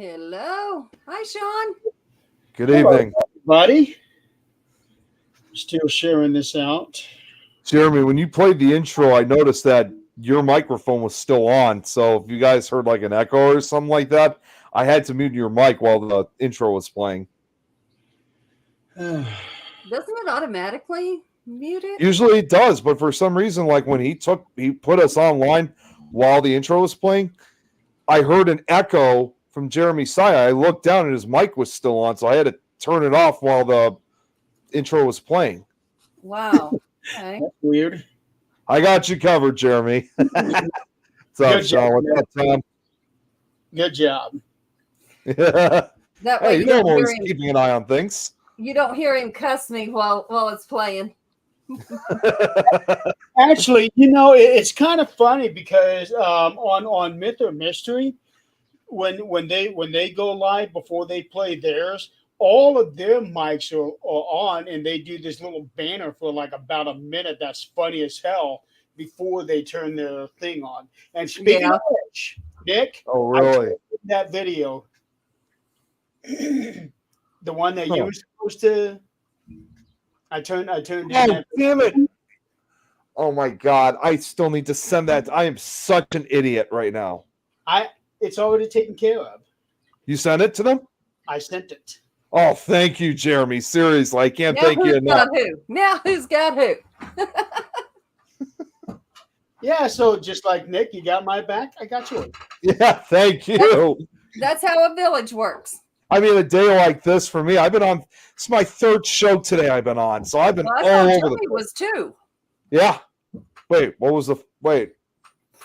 Hello. Hi, Sean. Good evening. Buddy. Still sharing this out. Jeremy, when you played the intro, I noticed that your microphone was still on. So if you guys heard like an echo or something like that, I had to mute your mic while the intro was playing. Doesn't it automatically mute it? Usually it does, but for some reason, like when he put us online while the intro was playing, I heard an echo from Jeremy's side. I looked down and his mic was still on, so I had to turn it off while the intro was playing. Wow. Okay. That's weird. I got you covered, Jeremy. What's up, Sean? What's up, Tom? Good job. That way Hey, you know I'm always keeping an eye on things. you don't hear him cuss me while it's playing. Actually, it's kind of funny because on Myth or Mystery, when they go live before they play theirs, all of their mics are on, and they do this little banner for like about a minute. That's funny as hell before they turn their thing on. And speaking of which, Nick, Oh, really? that video, the one that you were supposed to. I turned. Oh, damn it! Oh my God! I still need to send that. I am such an idiot right now. It's already taken care of. You sent it to them? I sent it. Oh, thank you, Jeremy. Seriously, I can't thank you enough. Now who's got who? Yeah, so just like Nick, you got my back, I got yours. Yeah, thank you. That's how a village works. I mean, a day like this for me, I've been on. It's my third show today I've been on, so I've been all over the place. Was too. Yeah. Wait, what was the? Wait,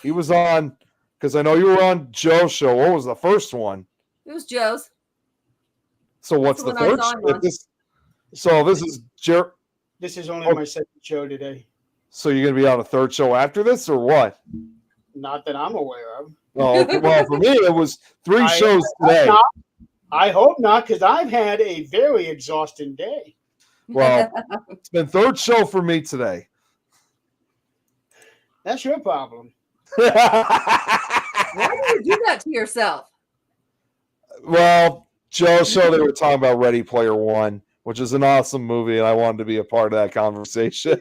he was on because I know you were on Joe's show. What was the first one? It was Joe's. So what's the third? So this is This is only my second show today. So you're gonna be on a third show after this, or what? Not that I'm aware of. Oh, well, for me it was three shows today. I hope not, because I've had a very exhausting day. Well, it's been third show for me today. That's your problem. Why do you do that to yourself? Well, Joe's show, they were talking about Ready Player One, which is an awesome movie, and I wanted to be a part of that conversation.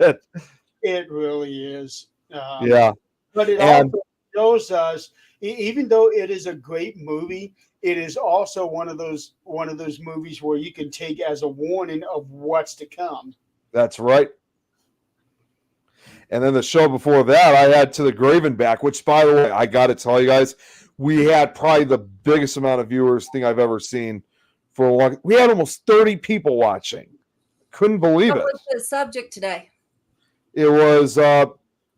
It really is. Yeah. But it also shows us, even though it is a great movie, it is also one of those movies where you can take as a warning of what's to come. That's right. And then the show before that, I had To the Grave and Back, which, by the way, I got to tell you guys, we had probably the biggest amount of viewers thing I've ever seen for a long. We had almost 30 people watching. Couldn't believe it. What was the subject today? It was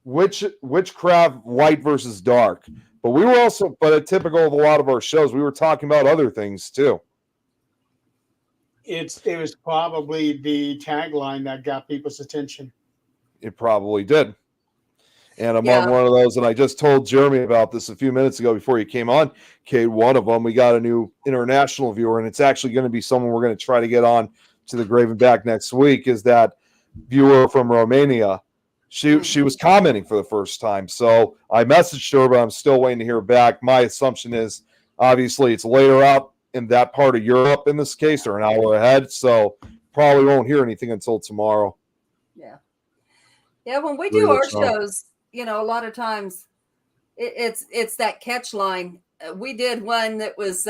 witchcraft, light versus dark. But we were also, typical of a lot of our shows, we were talking about other things too. It was probably the tagline that got people's attention. It probably did. And among one of those, and I just told Jeremy about this a few minutes ago before he came on, Kate, one of them, we got a new international viewer, and it's actually going to be someone we're going to try to get on to the Grave and Back next week, is that viewer from Romania. She was commenting for the first time. So I messaged her, but I'm still waiting to hear back. My assumption is, obviously, it's later out in that part of Europe in this case, or an hour ahead. So probably won't hear anything until tomorrow. Yeah. Yeah, when we do our shows, a lot of times it's that catch line. We did one that was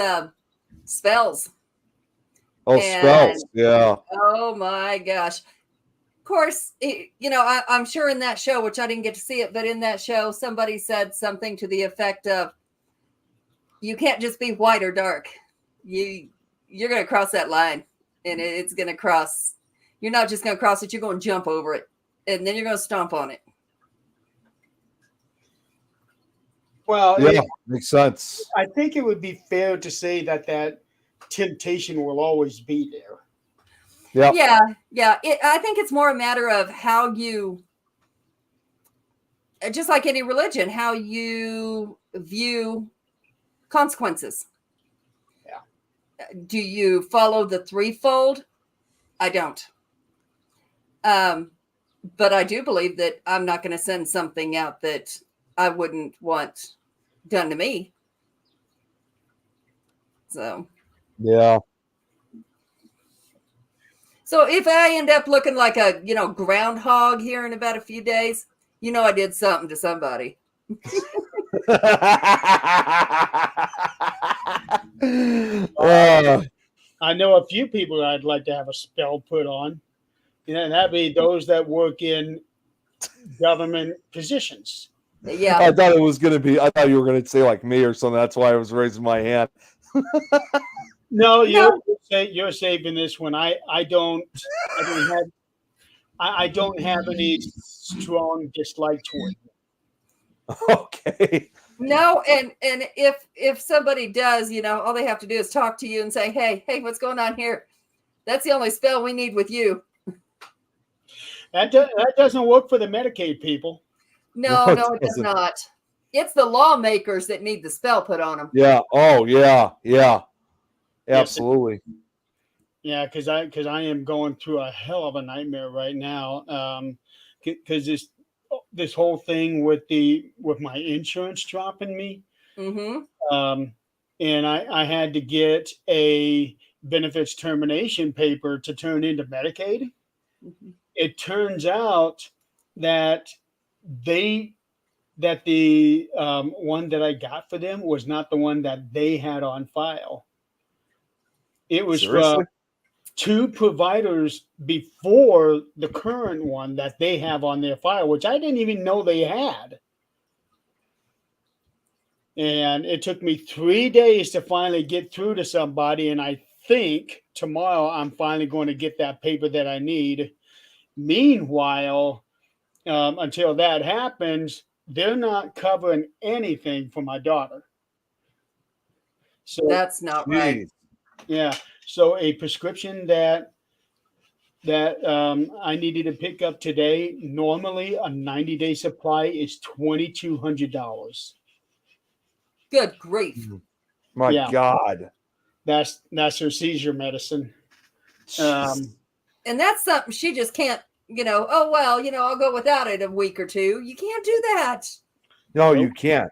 spells. Oh, spells. Yeah. Oh, my gosh. Of course, I'm sure in that show, which I didn't get to see it, but in that show, somebody said something to the effect of, you can't just be white or dark. You're going to cross that line, and it's going to cross. You're not just going to cross it. You're going to jump over it, and then you're going to stomp on it. Well, yeah, makes sense. I think it would be fair to say that temptation will always be there. Yeah. I think it's more a matter of how you, just like any religion, how you view consequences. Yeah. Do you follow the threefold? I don't. But I do believe that I'm not going to send something out that I wouldn't want done to me. So Yeah. so if I end up looking like a groundhog here in about a few days, I did something to somebody. I know a few people I'd like to have a spell put on. And that'd be those that work in government positions. Yeah. I thought you were going to say like me or something. That's why I was raising my hand. No, you're saving this one. I don't have any strong dislike toward it. Okay. No, and if somebody does, all they have to do is talk to you and say, hey, what's going on here? That's the only spell we need with you. That doesn't work for the Medicaid people. No, it does not. It's the lawmakers that need the spell put on them. Yeah. Oh, yeah. Yeah. Absolutely. Yeah, because I am going through a hell of a nightmare right now. Because this whole thing with my insurance dropping me. Mm-hmm. And I had to get a benefits termination paper to turn into Medicaid. Mm-hmm. It turns out that the one that I got for them was not the one that they had on file. It was from 2 providers before the current one that they have on their file, which I didn't even know they had. And it took me 3 days to finally get through to somebody. And I think tomorrow I'm finally going to get that paper that I need. Meanwhile, until that happens, they're not covering anything for my daughter. So that's not right. Yeah. So a prescription that I needed to pick up today, normally a 90-day supply is $2,200. Good grief. My God. That's her seizure medicine. And that's something she just can't, oh, well, I'll go without it a week or two. You can't do that. No, you can't.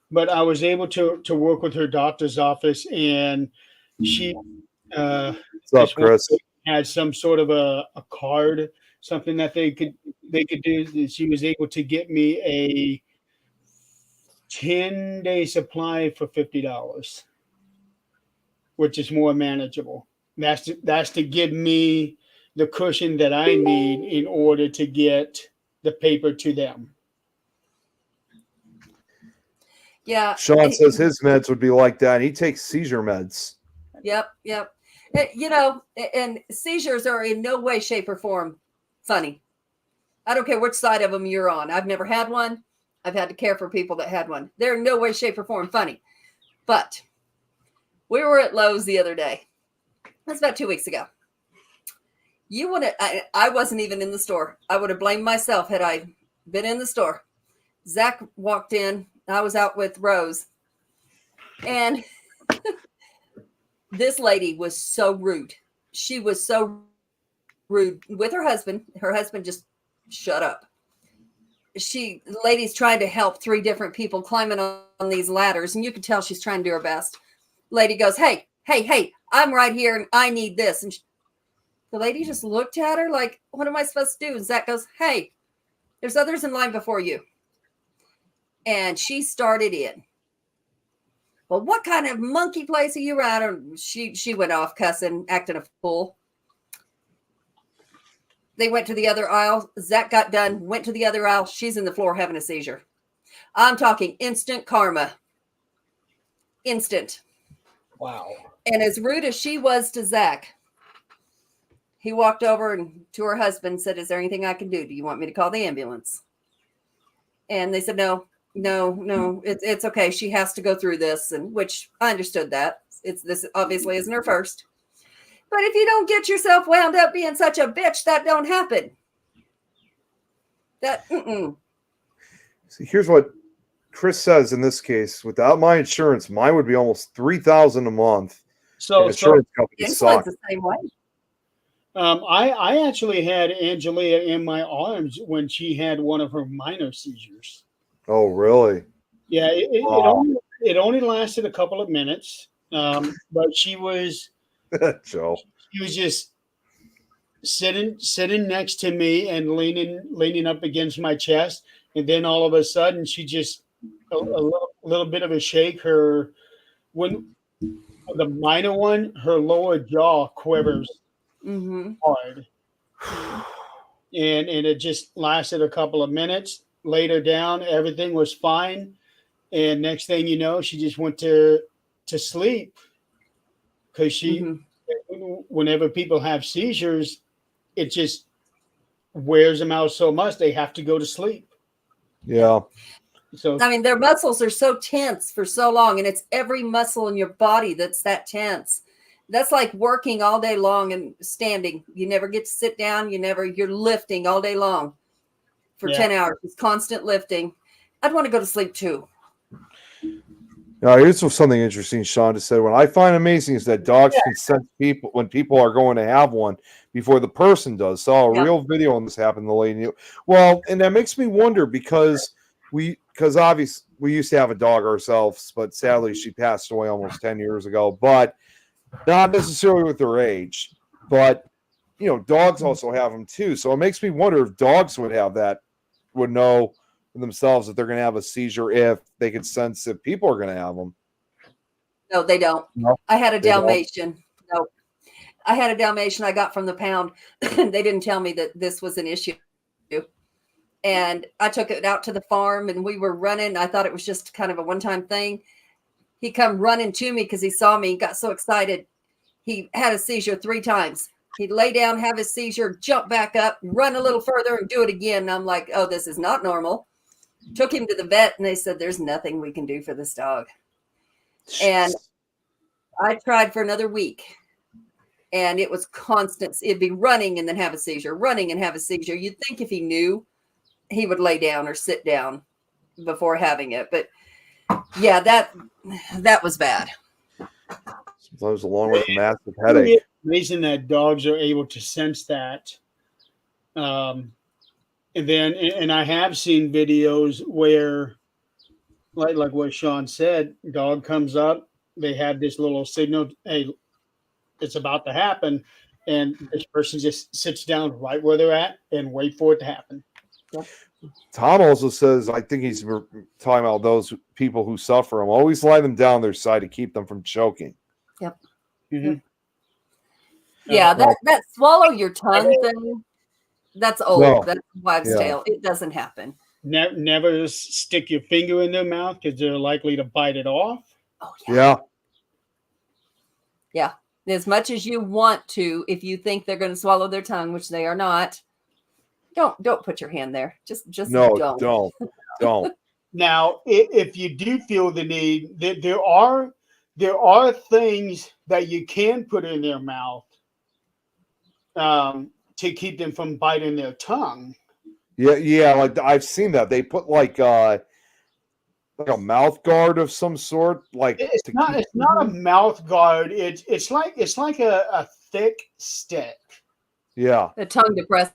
But I was able to work with her doctor's office, and she what's up, Chris? Had some sort of a card, something that they could do. She was able to get me a 10-day supply for $50, which is more manageable. That's to give me the cushion that I need in order to get the paper to them. Yeah. Sean says his meds would be like that. He takes seizure meds. Yep. And seizures are in no way, shape, or form funny. I don't care which side of them you're on. I've never had one. I've had to care for people that had one. They're in no way, shape, or form funny. But we were at Lowe's the other day. That's about 2 weeks ago. I wasn't even in the store. I would have blamed myself had I been in the store. Zach walked in. I was out with Rose. And this lady was so rude. She was so rude with her husband. Her husband just shut up. Lady's trying to help 3 different people climbing on these ladders, and you can tell she's trying to do her best. Lady goes, hey, I'm right here and I need this. And the lady just looked at her like, what am I supposed to do? And Zach goes, hey, there's others in line before you. And she started in. Well, what kind of monkey place are you at? And she went off cussing, acting a fool. They went to the other aisle. Zach got done, went to the other aisle. She's in the floor having a seizure. I'm talking instant karma. Instant. Wow. And as rude as she was to Zach, he walked over and to her husband and said, is there anything I can do? Do you want me to call the ambulance? And they said, no, it's okay. She has to go through this, and which I understood that. This obviously isn't her first. But if you don't get yourself wound up being such a bitch, that don't happen. See, here's what Chris says in this case. Without my insurance, mine would be almost $3,000 a month. So insurance companies suck. The same way. I actually had Angelia in my arms when she had one of her minor seizures. Oh, really? Yeah, it only lasted a couple of minutes. But she was Joe. just sitting next to me and leaning up against my chest, and then all of a sudden she just little bit of a shake. Her when the minor one, her lower jaw quivers Mm-hmm. hard, and it just lasted a couple of minutes. Later down, everything was fine, and next thing you know, she just went to sleep because she. Mm-hmm. Whenever people have seizures, it just wears them out so much they have to go to sleep. Yeah. So I mean, their muscles are so tense for so long, and it's every muscle in your body that's that tense. That's like working all day long and standing. You never get to sit down. You're lifting all day long for 10 hours. It's constant lifting. I'd want to go to sleep too. Now, here's something interesting Sean just said. What I find amazing is that dogs can sense people when people are going to have one before the person does. Saw a real video on this happen. The lady, well, and that makes me wonder because obviously we used to have a dog ourselves, but sadly she passed away almost 10 years ago. But not necessarily with their age, but dogs also have them too. So it makes me wonder if dogs would know themselves that they're going to have a seizure if they could sense if people are going to have them. No, they don't. No, I had a Dalmatian. No, I had a Dalmatian I got from the pound. They didn't tell me that this was an issue. And I took it out to the farm and we were running. I thought it was just kind of a one-time thing. He come running to me because he saw me, got so excited. He had a seizure 3 times. He'd lay down, have his seizure, jump back up, run a little further and do it again. And I'm like, oh, this is not normal. Took him to the vet and they said, there's nothing we can do for this dog. And I tried for another week and it was constant. It'd be running and then have a seizure, running and have a seizure. You'd think if he knew, he would lay down or sit down before having it. But yeah, that was bad. Sometimes along with a massive headache. It's amazing that dogs are able to sense that. And I have seen videos where, like what Sean said, dog comes up, they have this little signal, hey, it's about to happen, and this person just sits down right where they're at and wait for it to happen. Tom also says, I think he's talking about those people who suffer them. Always lie them down their side to keep them from choking. Yep. Mm-hmm. Yeah, that swallow your tongue thing. That's old. No. That's wives' tale. It doesn't happen. Never stick your finger in their mouth because they're likely to bite it off. Oh yeah. As much as you want to, if you think they're going to swallow their tongue, which they are not, don't put your hand there. Just don't. Now, if you do feel the need, there are things that you can put in their mouth to keep them from biting their tongue. Yeah, like I've seen that. They put like a mouth guard of some sort. Like it's not a mouth guard. It's like a thick stick. Yeah, a tongue depressor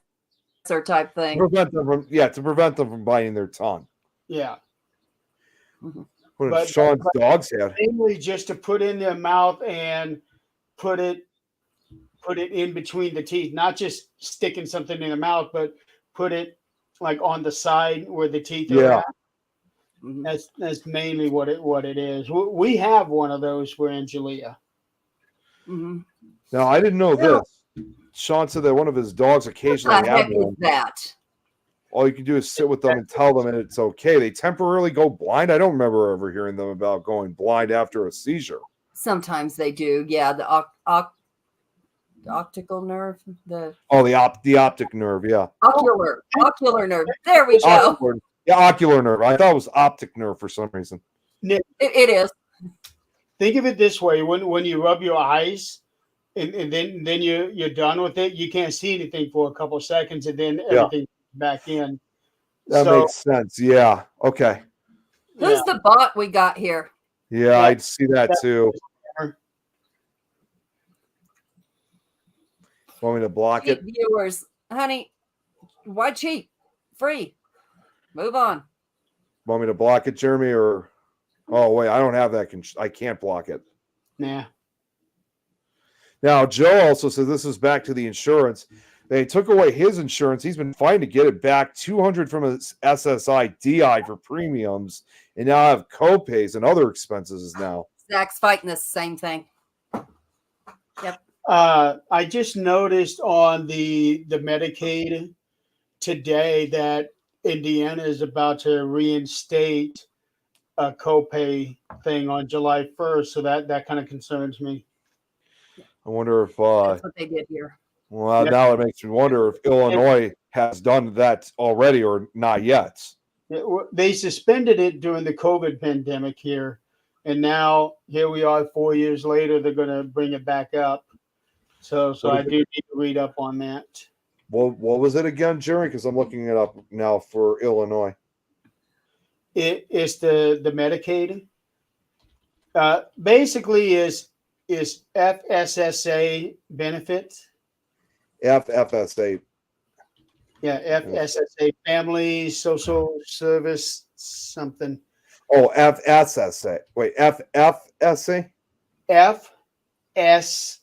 type thing. to prevent them from biting their tongue. Yeah. Mm-hmm. What Sean's dogs had. Mainly just to put in their mouth and put it in between the teeth, not just sticking something in the mouth, but put it like on the side where the teeth are at. Mm-hmm. That's mainly what it is. We have one of those for Angelia. Mm-hmm. Now I didn't know this. Sean said that one of his dogs occasionally have one. That? All you can do is sit with them and tell them, and it's okay. They temporarily go blind. I don't remember ever hearing them about going blind after a seizure. Sometimes they do. Yeah, the optical nerve. The optic nerve. Yeah. Ocular nerve. There we go. Ocular nerve. I thought it was optic nerve for some reason. It is. Think of it this way: when you rub your eyes, and then you're done with it, you can't see anything for a couple of seconds, and then everything back in. That makes sense. Yeah. Okay. Who's the bot we got here? Yeah, I'd see that too. Want me to block it? Viewers, honey, why cheat? Free. Move on. Want me to block it, Jeremy? Or I don't have that. I can't block it. Nah. Now, Joe also says this is back to the insurance. They took away his insurance. He's been fighting to get it back. $200 from his SSI DI for premiums, and now have copays and other expenses now. Zach's fighting the same thing. Yep. I just noticed on the Medicaid today that Indiana is about to reinstate a copay thing on July 1st, so that kind of concerns me. I wonder if That's what they did here. well, now it makes me wonder if Illinois has done that already or not yet. They suspended it during the COVID pandemic here, and now here we are 4 years later. They're going to bring it back up. So I do need to read up on that. What was it again, Jerry? Because I'm looking it up now for Illinois. It's the Medicaid. Basically, is FSSA benefits. FFSA. Yeah, FSSA, Family Social Service something. Oh, FSSA. Wait, FFSA? FSSA.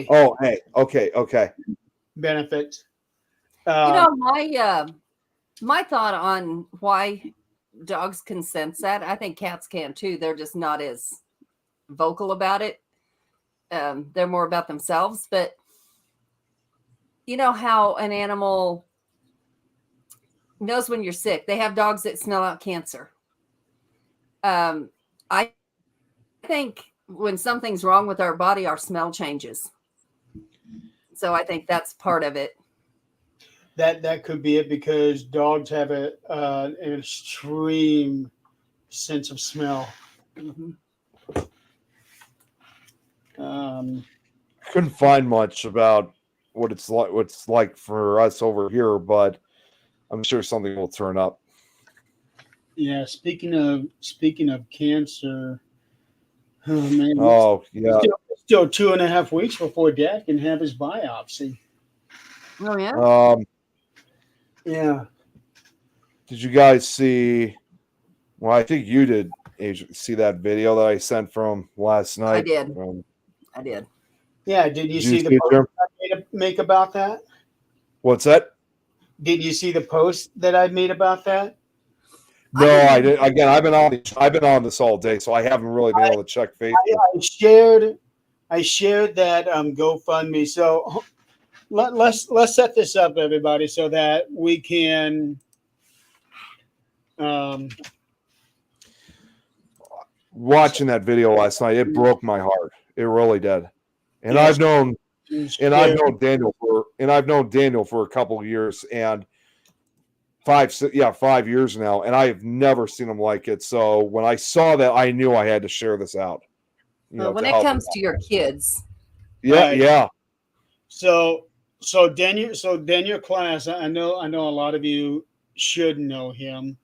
Oh, hey. Okay. Benefits. My thought on why dogs can sense that, I think cats can too. They're just not as vocal about it. They're more about themselves. But you know how an animal knows when you're sick? They have dogs that smell out cancer. I think when something's wrong with our body, our smell changes. So I think that's part of it. That could be it, because dogs have an extreme sense of smell. Mm-hmm. Couldn't find much about what it's like for us over here, but I'm sure something will turn up. Yeah, speaking of cancer, oh man. Oh yeah. Still 2.5 weeks before Dad can have his biopsy. Oh yeah. Yeah. Did you guys see? Well, I think you did. See that video that I sent from last night? I did. I did. Yeah. Did you see the post I made about that? What's that? Did you see the post that I made about that? No, I didn't. Again, I've been on this all day, so I haven't really been able to check Facebook. I shared that GoFundMe. So let's set this up, everybody, so that we can. Watching that video last night, it broke my heart. It really did. And Yes. I've known Daniel for a couple of years, and 5 years now, and I have never seen him like it. So when I saw that, I knew I had to share this out. When it comes to your kids. Yeah. So Daniel Class, I know a lot of you should know him.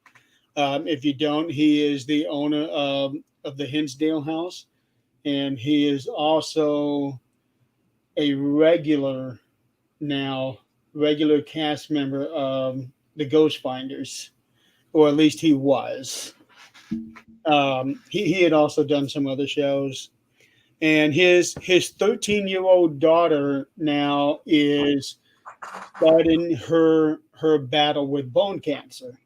If you don't, he is the owner of the Hinsdale House, and he is also a regular cast member of the Ghost Finders, or at least he was. He had also done some other shows, and his 13-year-old daughter now is starting her battle with bone cancer.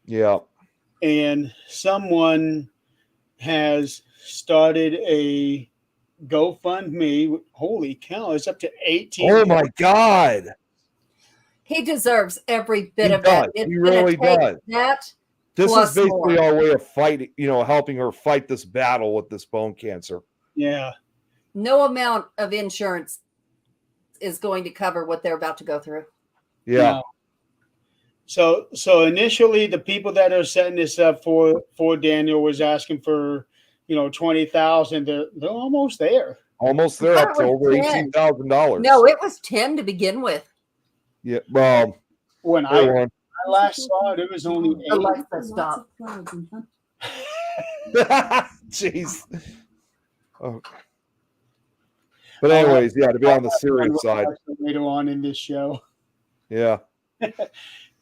Yeah. And someone has started a GoFundMe. Holy cow, it's up to 18. Oh my God. He deserves every bit of does. that. He really does. That This plus is basically more. our way of fighting, helping her fight this battle with this bone cancer. Yeah. No amount of insurance is going to cover what they're about to go through. Yeah. No. So initially, the people that are setting this up for Daniel was asking for, $20,000. They're almost there. Almost there, up to over $18,000. No, it was 10 to begin with. Yeah. Well, When I last saw it, it was only 8. Alexa, stop. Jeez. Oh. But anyways, to be on the serious side. Later on in this show. Yeah.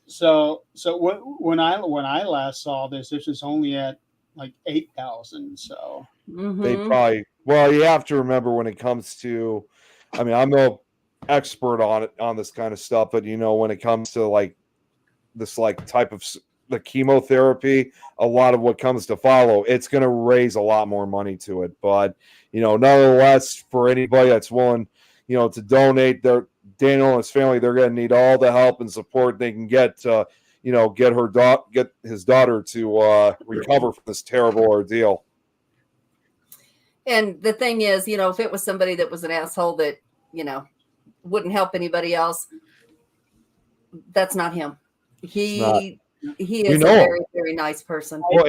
So when I last saw this was only at like 8,000. So Mm-hmm. They probably Well, you have to remember when it comes to, I mean, I'm no expert on it, on this kind of stuff, but when it comes to like this like type of the chemotherapy, a lot of what comes to follow, it's going to raise a lot more money to it. But nonetheless, for anybody that's willing, to donate, Daniel and his family, they're going to need all the help and support they can get to, get his daughter to recover from this terrible ordeal. And the thing is, if it was somebody that was an asshole that, wouldn't help anybody else, that's not him. He is a very, very nice person. Well,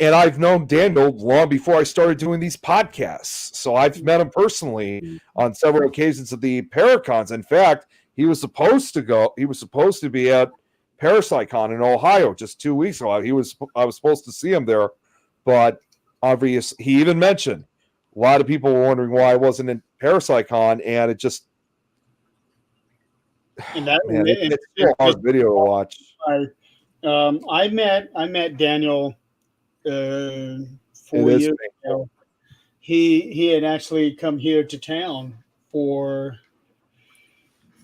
and I've known Daniel long before I started doing these podcasts. So I've met him personally on several occasions at the Paracons. In fact, he was supposed to be at Parapsychon in Ohio just 2 weeks ago. I was supposed to see him there, but obviously he even mentioned a lot of people were wondering why I wasn't in Parapsychon, and it just it's still a hard video to watch. I met Daniel 4 years ago. He had actually come here to town for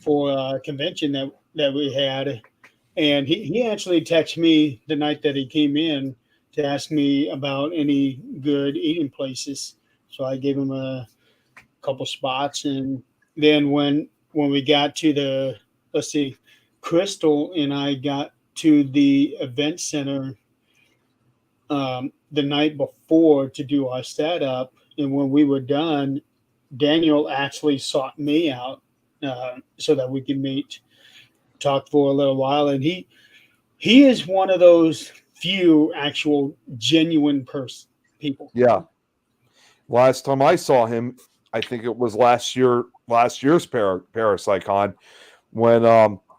a convention that we had, and he actually texted me the night that he came in to ask me about any good eating places. So I gave him a couple spots, and then when we got to Crystal and I got to the event center the night before to do our setup, and when we were done, Daniel actually sought me out so that we could meet, talk for a little while, and he is one of those few actual genuine people. Yeah. Last time I saw him, I think it was last year's Parapsychon, when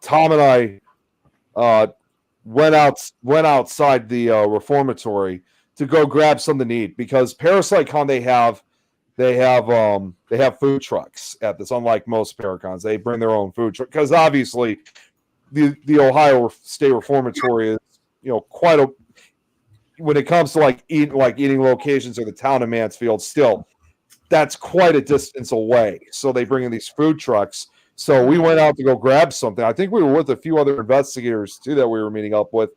Tom and I went outside the reformatory to go grab something to eat, because Parapsychon they have food trucks at this. Unlike most Paracons, they bring their own food truck, because obviously the Ohio State Reformatory is quite a, when it comes to eating locations, or the town of Mansfield, still that's quite a distance away. So they bring in these food trucks. So we went out to go grab something. I think we were with a few other investigators too that we were meeting up with,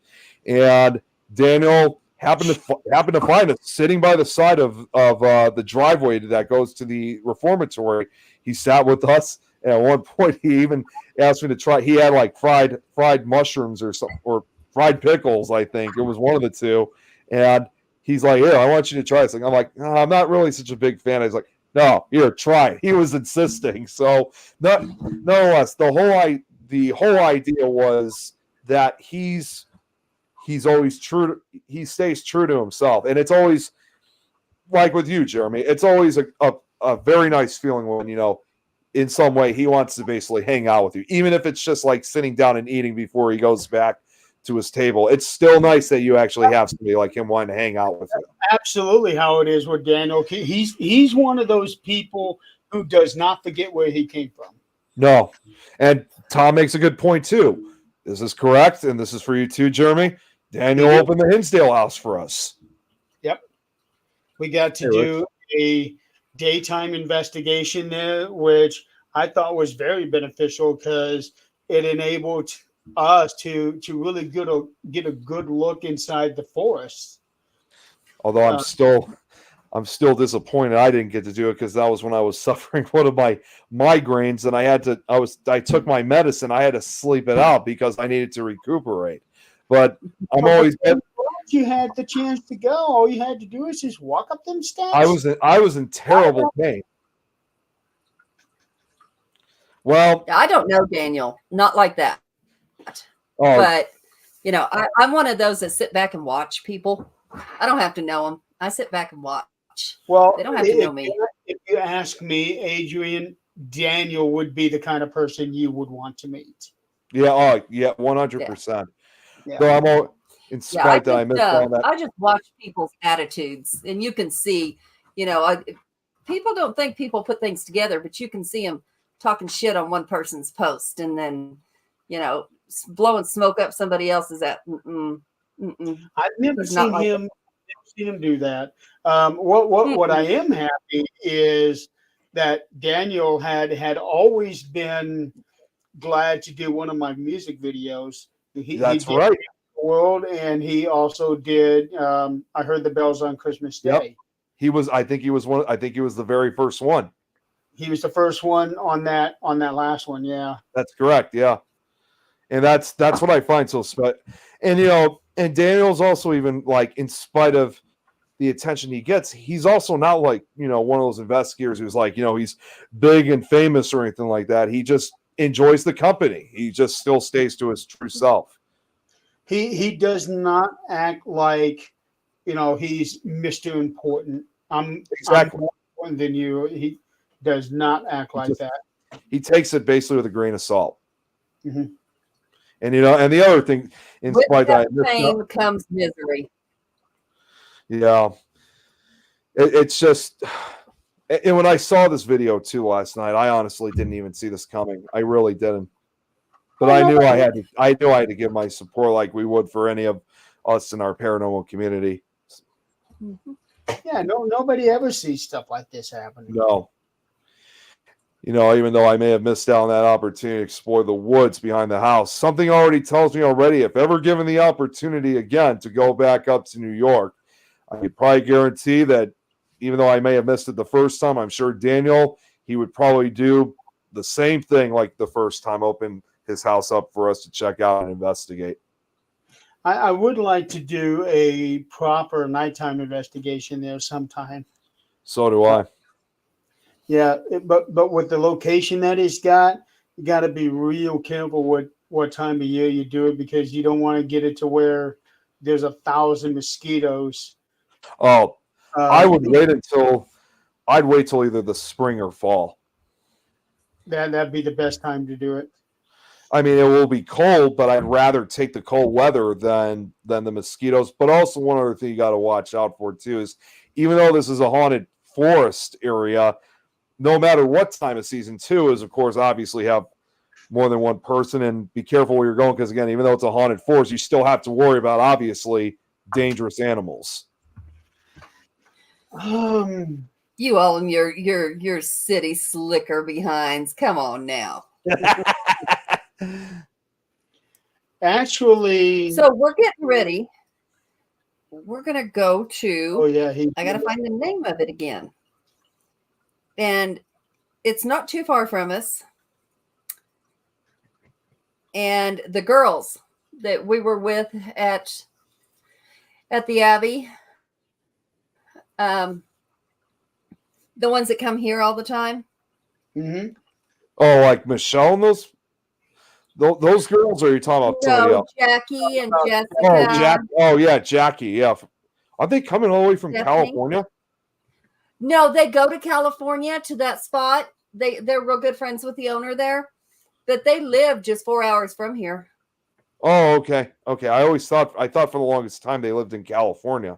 and Daniel happened to find us sitting by the side of the driveway that goes to the reformatory. He sat with us, and at one point he even asked me to try. He had like fried mushrooms or something, or fried pickles. I think it was one of the two, and he's like, "Here, I want you to try this." I'm like, "No, I'm not really such a big fan." He's like, "No, here, try it." He was insisting. So, nonetheless, the whole idea was that he's always true. He stays true to himself, and it's always like with you, Jeremy. It's always a very nice feeling when in some way he wants to basically hang out with you, even if it's just like sitting down and eating before he goes back to his table. It's still nice that you actually have somebody like him wanting to hang out with you. Absolutely how it is with Daniel. He's one of those people who does not forget where he came from. No. And Tom makes a good point too. This is correct, and this is for you too, Jeremy. Daniel opened the Hinsdale house for us. Yep. We got to do a daytime investigation there, which I thought was very beneficial because it enabled us to really get a good look inside the forest. Although I'm still disappointed I didn't get to do it, because that was when I was suffering one of my migraines, and I took my medicine. I had to sleep it out because I needed to recuperate. But you had the chance to go. All you had to do is just walk up them steps. I was in terrible pain. Well, I don't know Daniel, not like that. But I'm one of those that sit back and watch people. I don't have to know them. I sit back and watch. Well, they don't have to know me. If you ask me, Adrian, Daniel would be the kind of person you would want to meet. Yeah. 100%. Yeah. So I'm all in spite that I missed all that. I just watch people's attitudes, and you can see, people don't think people put things together, but you can see them talking shit on one person's post, and then, blowing smoke up somebody else's at. I've never seen seen him do that. What I am happy is that Daniel had always been glad to do one of my music videos. That's he did right. World, and he also did. I heard the bells on Christmas Day. Yep. I think he was the very first one. He was the first one on that last one. Yeah, that's correct. Yeah, and that's what I find so special. And and Daniel's also, even like, in spite of the attention he gets, he's also not like one of those investigators who's like he's big and famous or anything like that. He just enjoys the company. He just still stays to his true self. He does not act like he's Mr. Important. I'm more important than you. He does not act like that. He takes it basically with a grain of salt. Mm-hmm. And and the other thing, in with spite that that fame comes misery. Yeah, it's just. And when I saw this video too last night, I honestly didn't even see this coming. I really didn't. But I knew I had to give my support, like we would for any of us in our paranormal community. Mm-hmm. Yeah, nobody ever sees stuff like this happening. No. Even though I may have missed out on that opportunity to explore the woods behind the house, something already tells me already, if ever given the opportunity again to go back up to New York, I could probably guarantee that even though I may have missed it the first time, I'm sure Daniel, he would probably do the same thing like the first time, open his house up for us to check out and investigate. I would like to do a proper nighttime investigation there sometime. So do I. Yeah, but with the location that it's got, you got to be real careful what time of year you do it, because you don't want to get it to where there's 1,000 mosquitoes. Oh, I'd wait till either the spring or fall. That'd be the best time to do it. I mean, it will be cold, but I'd rather take the cold weather than the mosquitoes. But also, one other thing you got to watch out for too is, even though this is a haunted forest area, no matter what time of season too, is of course obviously have more than one person, and be careful where you're going, because again, even though it's a haunted forest, you still have to worry about obviously dangerous animals. You all and your city slicker behinds. Come on now. Actually, so we're getting ready. We're gonna go to. Oh yeah, I gotta find the name of it again. And it's not too far from us. And the girls that we were with at the Abbey, the ones that come here all the time. Mm-hmm. Oh, like Michelle and those girls, or are you talking about somebody else? Jackie and Jessica. Jackie. Yeah. Are they coming all the way from California? No, they go to California to that spot. They're real good friends with the owner there, but they live just 4 hours from here. Oh, okay. Okay. I thought for the longest time they lived in California.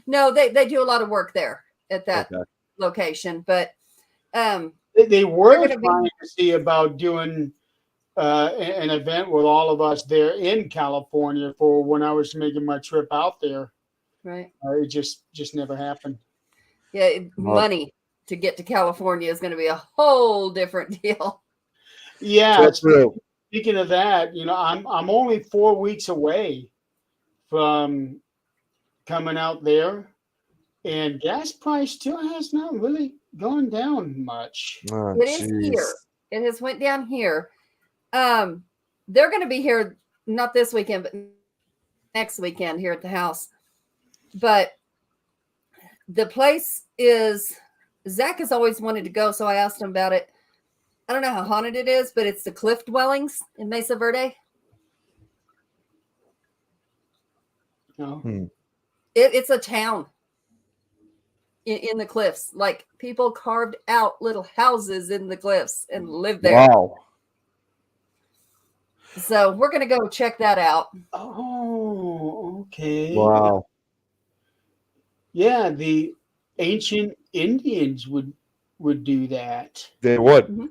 No, they do a lot of work there at that location, but they were trying to see about doing an event with all of us there in California for when I was making my trip out there. Right. It just never happened. Yeah, money to get to California is going to be a whole different deal. Yeah, that's true. Speaking of that, I'm only 4 weeks away from coming out there, and gas price still has not really gone down much. It is here. It has went down here. They're going to be here not this weekend, but next weekend here at the house. But the place is, Zach has always wanted to go, so I asked him about it. I don't know how haunted it is, but it's the Cliff Dwellings in Mesa Verde. No. It's a town in the cliffs. Like, people carved out little houses in the cliffs and lived there. Wow. So we're going to go check that out. Oh, okay. Wow. Yeah, the ancient Indians would do that. They would. Mm-hmm.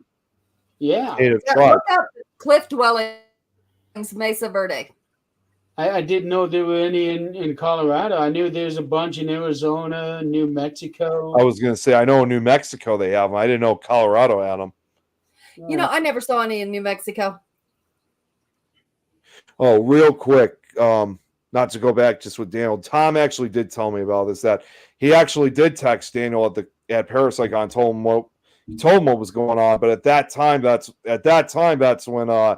Yeah. Look up Cliff Dwellings, Mesa Verde. I didn't know there were any in Colorado. I knew there's a bunch in Arizona, New Mexico. I was going to say, I know in New Mexico they have them. I didn't know Colorado had them. I never saw any in New Mexico. Oh, real quick, not to go back just with Daniel. Tom actually did tell me about this, that he actually did text Daniel at Parapsychon, told him what was going on. But at that time, that's when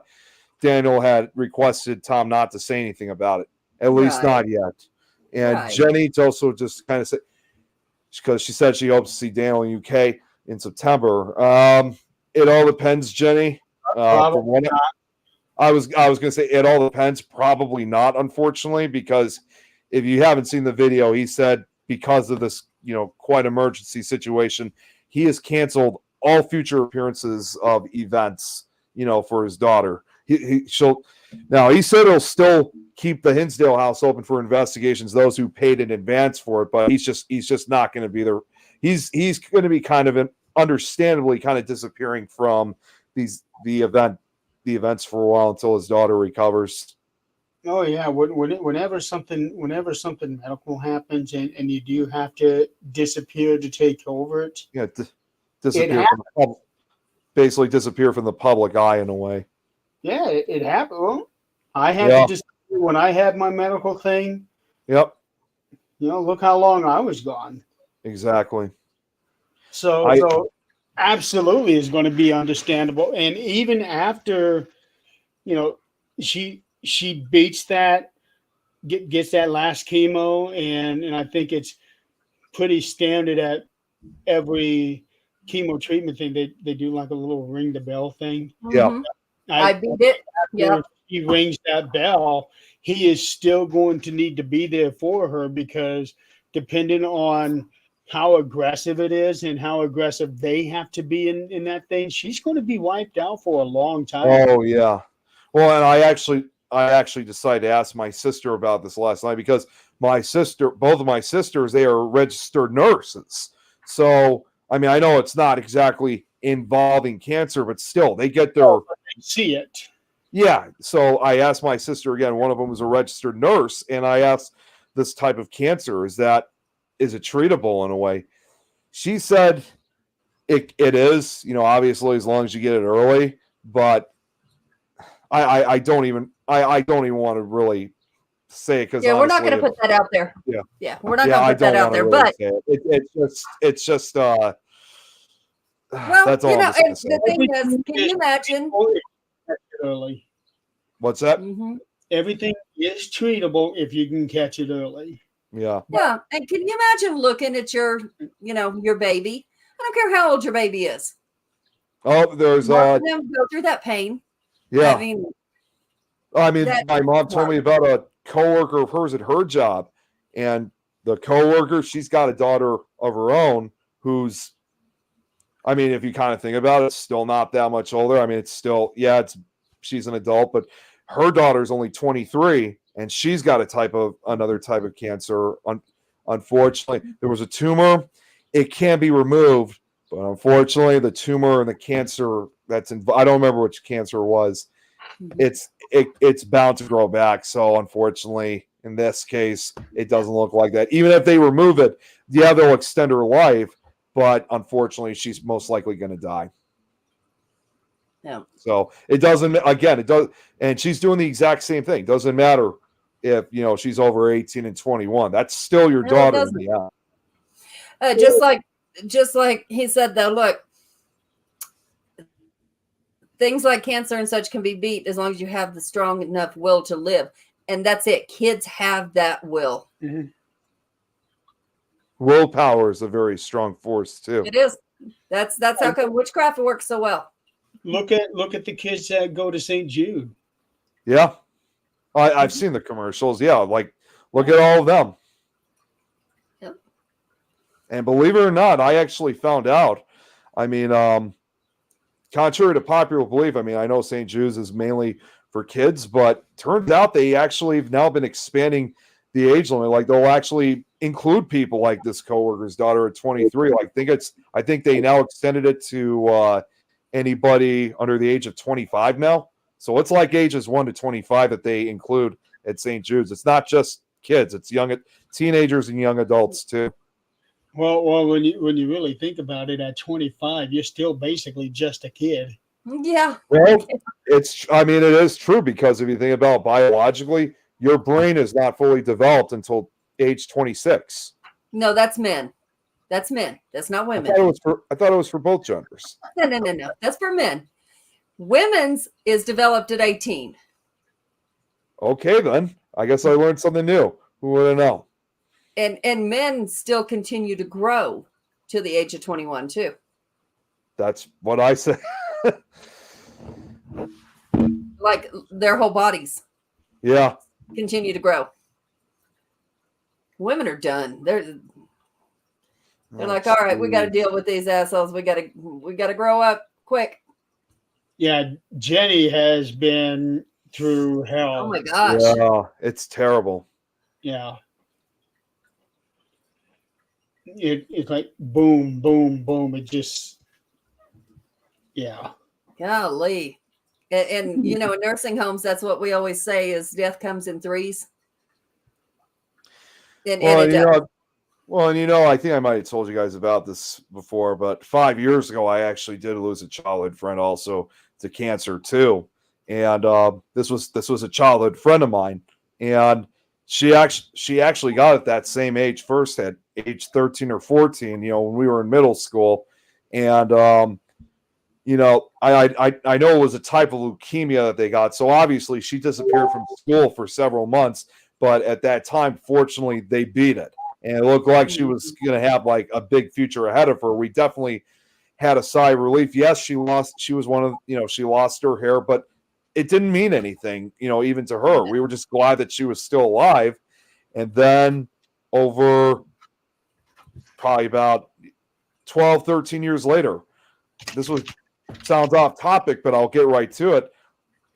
Daniel had requested Tom not to say anything about it, at least not yet. And Jenny also just kind of said, because she said she hopes to see Daniel in UK in September. It all depends, Jenny. I was going to say it all depends. Probably not, unfortunately, because if you haven't seen the video, he said because of this, quite emergency situation, he has canceled all future appearances of events, for his daughter. He said he'll still keep the Hinsdale house open for investigations, those who paid in advance for it, but he's just not going to be there. He's going to be kind of understandably kind of disappearing from the events for a while until his daughter recovers. Oh yeah, whenever something medical happens and you do have to disappear to take over it. Yeah, disappear basically disappear from the public eye in a way. Yeah, it happened. Well, I had to disappear when I had my medical thing. Yep. Look how long I was gone. Exactly. So absolutely is going to be understandable. And even after, she beats that, gets that last chemo, and I think it's pretty standard at every chemo treatment thing. They do like a little ring the bell thing. Yeah. I beat it. Yeah. He rings that bell, he is still going to need to be there for her, because depending on how aggressive it is and how aggressive they have to be in that thing, she's going to be wiped out for a long time. Oh yeah. Well, and I actually decided to ask my sister about this last night, because both of my sisters, they are registered nurses. So, I mean, I know it's not exactly involving cancer, but still they get their see it. Yeah. So I asked my sister again, one of them was a registered nurse, and I asked, this type of cancer, is it treatable in a way? She said it is, obviously as long as you get it early, but I don't even want to really say it, because we're not going to put that out there. Yeah, we're not going to put that out there. Really, but it's just well, that's all. the thing is, can you imagine? Early. What's that? Mm-hmm. Everything is treatable if you can catch it early. Yeah. Yeah, and can you imagine looking at your baby? I don't care how old your baby is. Oh, there's them go through that pain. Yeah. I mean, my mom told me about a coworker of hers at her job, and the coworker, she's got a daughter of her own who's, I mean, if you kind of think about it, still not that much older. I mean, it's still, she's an adult, but her daughter's only 23, and she's got another type of cancer. Unfortunately, there was a tumor. It can be removed, but unfortunately, the tumor and the cancer I don't remember which cancer it was. It's bound to grow back. So unfortunately, in this case, it doesn't look like that. Even if they remove it, they'll extend her life, but unfortunately, she's most likely going to die. Yeah. So it does, and she's doing the exact same thing. Doesn't matter if she's over 18 and 21. That's still your daughter. Just like he said, though, look, things like cancer and such can be beat as long as you have the strong enough will to live. And that's it. Kids have that will. Mm-hmm. Willpower is a very strong force too. It is. That's how come witchcraft works so well. Look at the kids that go to St. Jude. Yeah. I've seen the commercials. Yeah. Like, look at all of them. Yep. And believe it or not, I actually found out. I mean, contrary to popular belief, I mean, I know St. Jude's is mainly for kids, but turns out they actually have now been expanding the age limit. Like, they'll actually include people like this coworker's daughter at 23. I think they now extended it to anybody under the age of 25 now. So it's like ages 1 to 25 that they include at St. Jude's. It's not just kids; it's teenagers and young adults too. Well, when you really think about it, at 25, you're still basically just a kid. Yeah. Well, it is true, because if you think about it biologically, your brain is not fully developed until age 26. No, that's men. That's men. That's not women. I thought it was for both genders. No. That's for men. Women's is developed at 18. Okay, then. I guess I learned something new. Who would have known? And men still continue to grow to the age of 21 too. That's what I said. Like their whole bodies Yeah. continue to grow. Women are done. They're like, all right, we got to deal with these assholes. We got to grow up quick. Yeah, Jenny has been through hell. Oh my gosh. Yeah, it's terrible. Yeah. It's like boom, boom, boom. It just, yeah. Golly. And in nursing homes, that's what we always say is death comes in threes. And it does. I think I might have told you guys about this before, but 5 years ago, I actually did lose a childhood friend also to cancer too. And this was a childhood friend of mine, and she actually got it that same age first, at age 13 or 14, when we were in middle school. And I know it was a type of leukemia that they got. So obviously she disappeared from school for several months, but at that time, fortunately, they beat it. And it looked like she was going to have like a big future ahead of her. We definitely had a sigh of relief. Yes, she lost her hair, but it didn't mean anything, even to her. We were just glad that she was still alive. And then over probably about 12, 13 years later, sounds off topic, but I'll get right to it.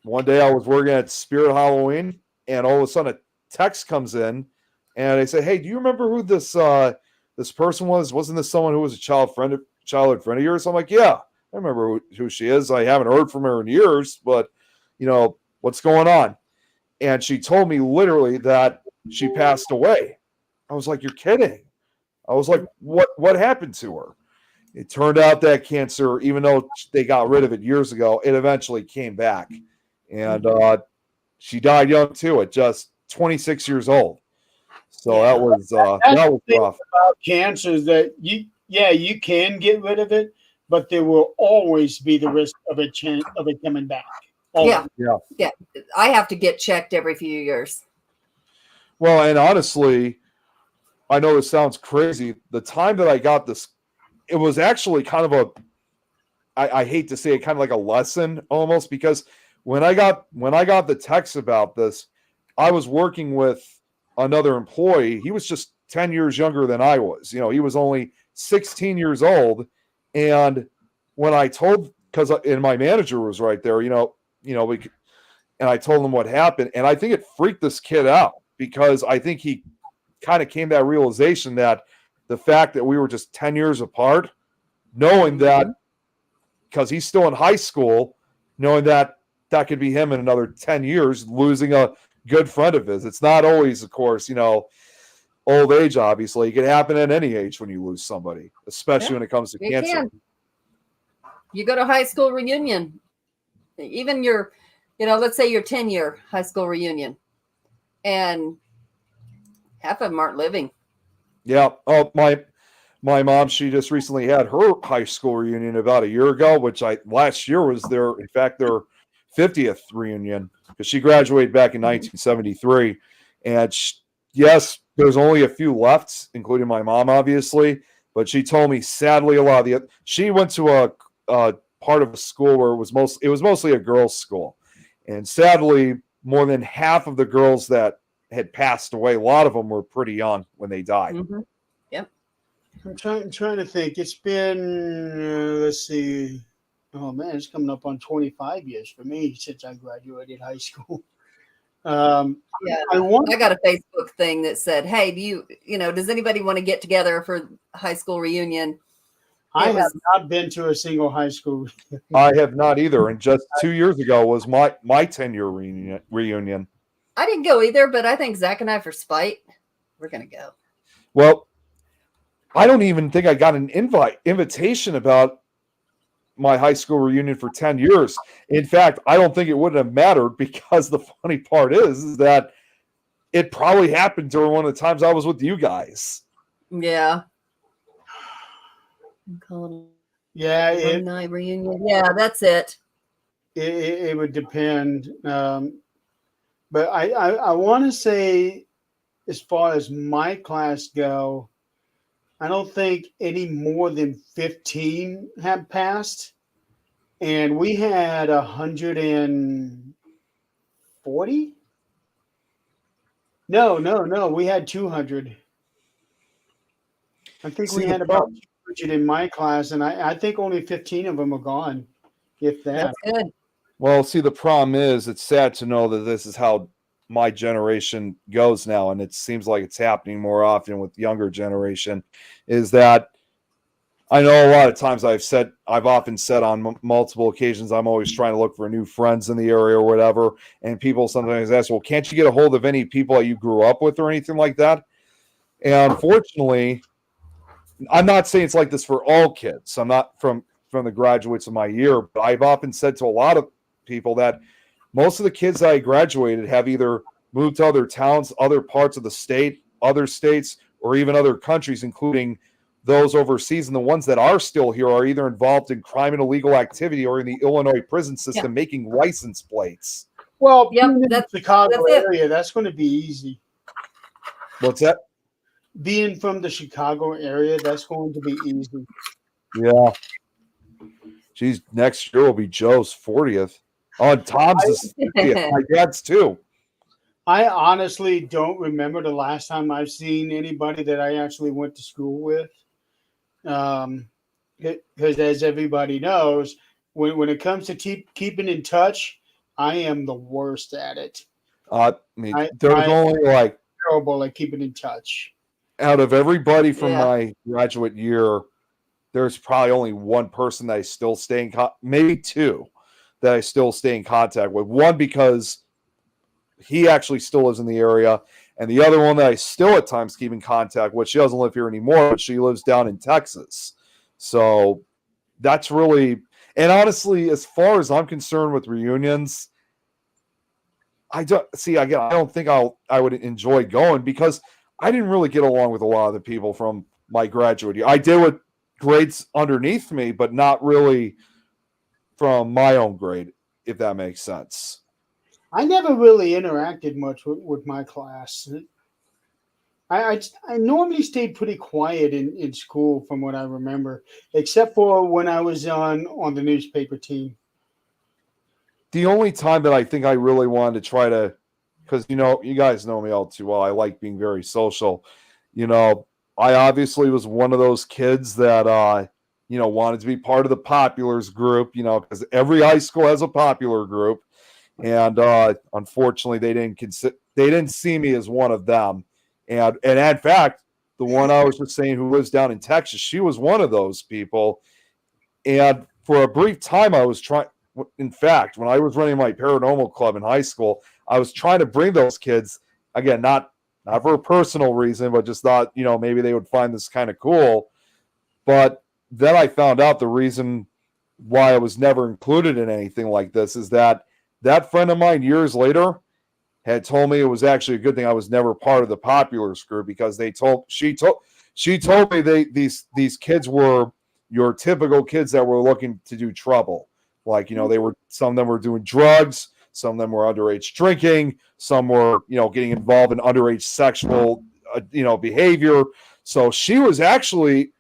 One day I was working at Spirit Halloween, and all of a sudden a text comes in, and they say, "Hey, do you remember who this person was? Wasn't this someone who was a childhood friend of yours?" I'm like, "Yeah, I remember who she is. I haven't heard from her in years, but what's going on?" And she told me literally that she passed away. I was like, "You're kidding." I was like, what happened to her? It turned out that cancer, even though they got rid of it years ago, it eventually came back. And she died young too, at just 26 years old. So that was rough. About cancer is that you can get rid of it, but there will always be the risk of it coming back. Always. Yeah. I have to get checked every few years. Well, and honestly, I know this sounds crazy. The time that I got this, it was actually kind of I hate to say it, kind of like a lesson almost, because when I got the text about this, I was working with another employee. He was just 10 years younger than I was. He was only 16 years old. And when I told, and my manager was right there, and I told him what happened. And I think it freaked this kid out, because I think he kind of came to that realization that the fact that we were just 10 years apart, knowing that, because he's still in high school, knowing that could be him in another 10 years, losing a good friend of his. It's not always, of course, old age, obviously. It can happen at any age when you lose somebody, especially when it comes to cancer. You go to high school reunion, even your, let's say your 10-year high school reunion, and half of them aren't living. Yeah. Oh, my mom, she just recently had her high school reunion about a year ago, which last year was their 50th reunion, because she graduated back in 1973. And yes, there's only a few left, including my mom, obviously. But she told me, sadly, a lot of she went to a part of a school where it was mostly a girls' school, and sadly, more than half of the girls that had passed away, a lot of them were pretty young when they died. Mm-hmm. Yep. I'm trying to think. It's been let's see. Oh man, it's coming up on 25 years for me since I graduated high school. I got a Facebook thing that said, "Hey, does anybody want to get together for high school reunion?" I have not been to a single high school reunion. I have not either. And just 2 years ago was my 10-year reunion. I didn't go either, but I think Zach and I, for spite, we're gonna go. Well, I don't even think I got an invitation about my high school reunion for 10 years. In fact, I don't think it would have mattered, because the funny part is that it probably happened during one of the times I was with you guys. Yeah. Yeah, One night reunion. Yeah, that's it. it would depend. But I want to say, as far as my class go, I don't think any more than 15 have passed, and we had 140. No, we had 200. I think we See, had about 200 in my class, and I think only 15 of them are gone, if that. That's good. Well, see, the problem is, it's sad to know that this is how my generation goes now, and it seems like it's happening more often with younger generation, is that I know a lot of times I've often said on multiple occasions, I'm always trying to look for new friends in the area or whatever, and people sometimes ask, well, can't you get a hold of any people that you grew up with or anything like that? And unfortunately, I'm not saying it's like this for all kids. I'm not from the graduates of my year, but I've often said to a lot of people that most of the kids that I graduated have either moved to other towns, other parts of the state, other states, or even other countries, including those overseas. And the ones that are still here are either involved in crime and illegal activity or in the Illinois prison system making license plates. Well, Yep, being in the that's Chicago it. area, that's going to be easy. What's that? Being from the Chicago area, that's going to be easy. Yeah. Geez, next year will be Joe's 40th. Oh, and Tom's is 50th. My dad's too. I honestly don't remember the last time I've seen anybody that I actually went to school with. Because as everybody knows, when it comes to keeping in touch, I am the worst at it. There's only like terrible at keeping in touch. Out of everybody from my graduate year, there's probably only one person that I still stay in maybe two that I still stay in contact with. One because he actually still lives in the area, and the other one that I still at times keep in contact with. She doesn't live here anymore, but she lives down in Texas. So that's really, and honestly, as far as I'm concerned with reunions, I don't think I would enjoy going, because I didn't really get along with a lot of the people from my graduate year. I did with grades underneath me, but not really from my own grade, if that makes sense. I never really interacted much with my class. I normally stayed pretty quiet in school, from what I remember, except for when I was on the newspaper team. The only time that I think I really wanted to try to, because, you guys know me all too well, I like being very social. I obviously was one of those kids that, wanted to be part of the populars group, because every high school has a popular group. And unfortunately, they didn't see me as one of them. And in fact, the one I was just saying who lives down in Texas, she was one of those people. And for a brief time, I was trying. In fact, when I was running my paranormal club in high school, I was trying to bring those kids, again, not for a personal reason, but just thought, maybe they would find this kind of cool. But then I found out the reason why I was never included in anything like this is that friend of mine years later had told me it was actually a good thing I was never part of the populars group, because she told me these kids were your typical kids that were looking to do trouble. Like, some of them were doing drugs, some of them were underage drinking, some were, getting involved in underage sexual, behavior. So she was actually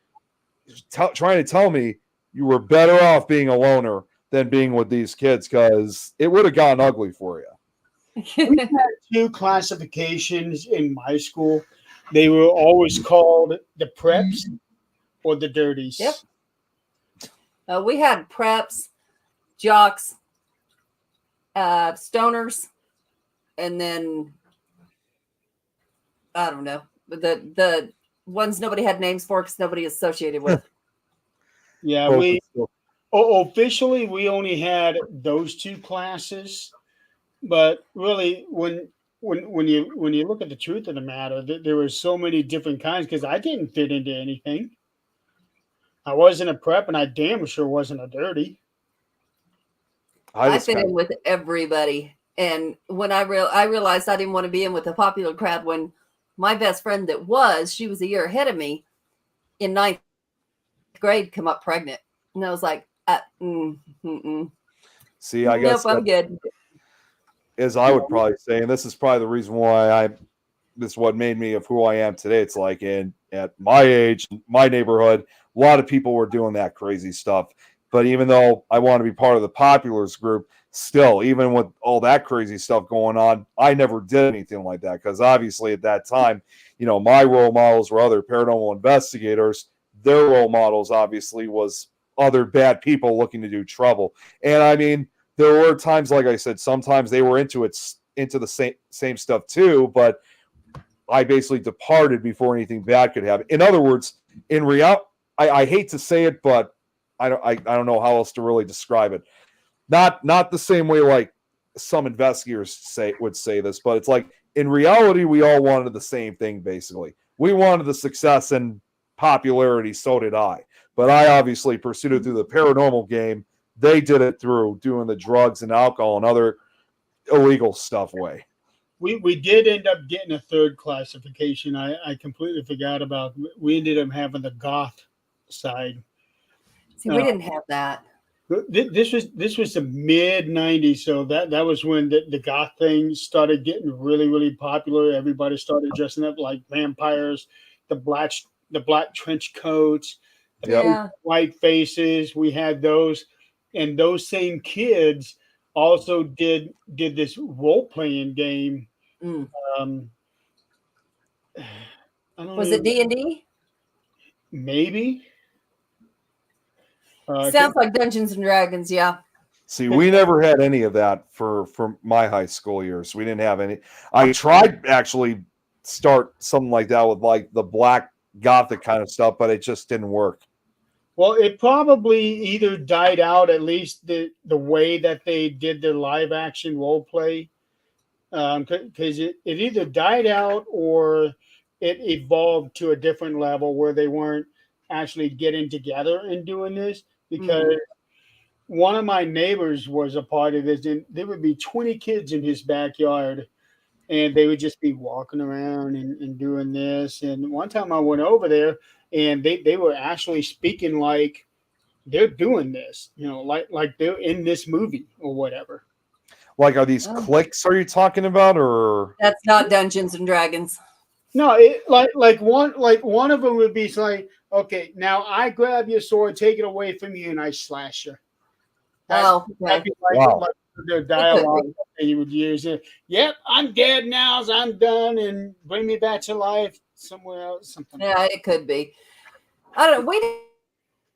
trying to tell me you were better off being a loner than being with these kids, because it would have gotten ugly for you. We had two classifications in my school. They were always called the preps or the dirties. Yep. We had preps, jocks, stoners, and then I don't know, the ones nobody had names for because nobody associated with. Yeah, officially we only had those two classes, but really when when you look at the truth of the matter, there were so many different kinds because I didn't fit into anything. I wasn't a prep, and I damn sure wasn't a dirty. I fit in with everybody. And when I realized I didn't want to be in with the popular crowd, when my best friend she was a year ahead of me in 9th grade, come up pregnant. And I was like, See, I guess I'm good. As I would probably say, and this is probably the reason why this is what made me of who I am today. It's like at my age, my neighborhood, a lot of people were doing that crazy stuff. But even though I want to be part of the populars group, still, even with all that crazy stuff going on, I never did anything like that. Because obviously at that time, my role models were other paranormal investigators. Their role models obviously was other bad people looking to do trouble. And I mean, there were times, like I said, sometimes they were into the same stuff too, but I basically departed before anything bad could happen. In other words, in reality, I hate to say it, but I don't know how else to really describe it. Not the same way like some investigators would say this, but it's like in reality, we all wanted the same thing. Basically, we wanted the success and popularity. So did I, but I obviously pursued it through the paranormal game. They did it through doing the drugs and alcohol and other illegal stuff way. We did end up getting a third classification. I completely forgot about. We ended up having the goth side. See, we didn't have that. This was the mid '90s, so that was when the goth thing started getting really, really popular. Everybody started dressing up like vampires, the black trench coats, the white faces. We had those, and those same kids also did this role playing game. Was it D&D? Maybe. Sounds like Dungeons and Dragons, yeah. See, we never had any of that for my high school years. We didn't have any. I tried actually start something like that with like the black gothic kind of stuff, but it just didn't work. Well, it probably either died out, at least the way that they did their live action role play, because it either died out or it evolved to a different level where they weren't actually getting together and doing this. Because one of my neighbors was a part of this, and there would be 20 kids in his backyard, and they would just be walking around and doing this. And one time I went over there, and they were actually speaking like they're doing this, like they're in this movie or whatever. Like, are these cliques are you talking about, or? That's not Dungeons and Dragons. No, it like one of them would be like, okay, now I grab your sword, take it away from you, and I slash you. That'd be like their dialogue that you would use. Yep, I'm dead now, so I'm done, and bring me back to life somewhere else. Something. Yeah, it could be. I don't know. We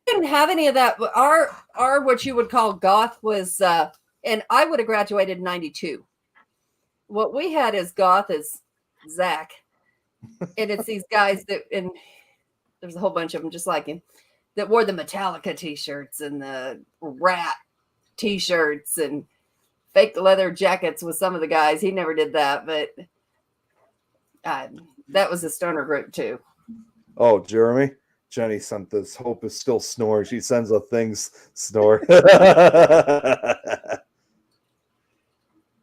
didn't have any of that. Our what you would call goth was, and I would have graduated in '92. What we had as goth is Zach. And it's these guys and there's a whole bunch of them just like him, that wore the Metallica t-shirts and the Rat t-shirts and fake leather jackets with some of the guys. He never did that, but that was a stoner group too. Oh, Jeremy. Jenny sent this. Hope is still snoring. She sends a things snore.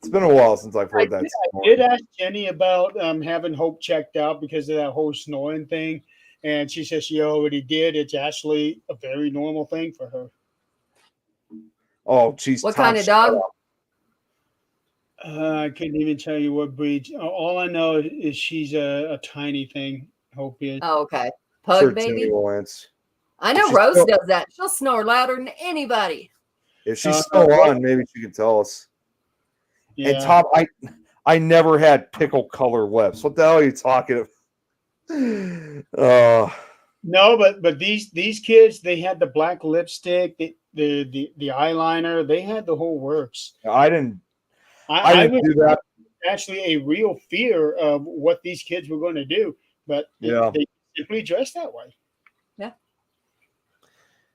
It's been a while since I've heard that. I did ask Jenny about having Hope checked out because of that whole snoring thing. And she says she already did. It's actually a very normal thing for her. Oh, geez. What kind of dog? I couldn't even tell you what breed. All I know is she's a tiny thing. Hope is. Oh, okay. Pug baby. I know Rose does that. She'll snore louder than anybody. If she's still on, maybe she can tell us. Yeah. And Tom, I never had pickle color lips. What the hell are you talking about? No, but these kids, they had the black lipstick, the eyeliner, they had the whole works. I didn't do that. Actually, a real fear of what these kids were going to do, but they simply dressed that way. Yeah.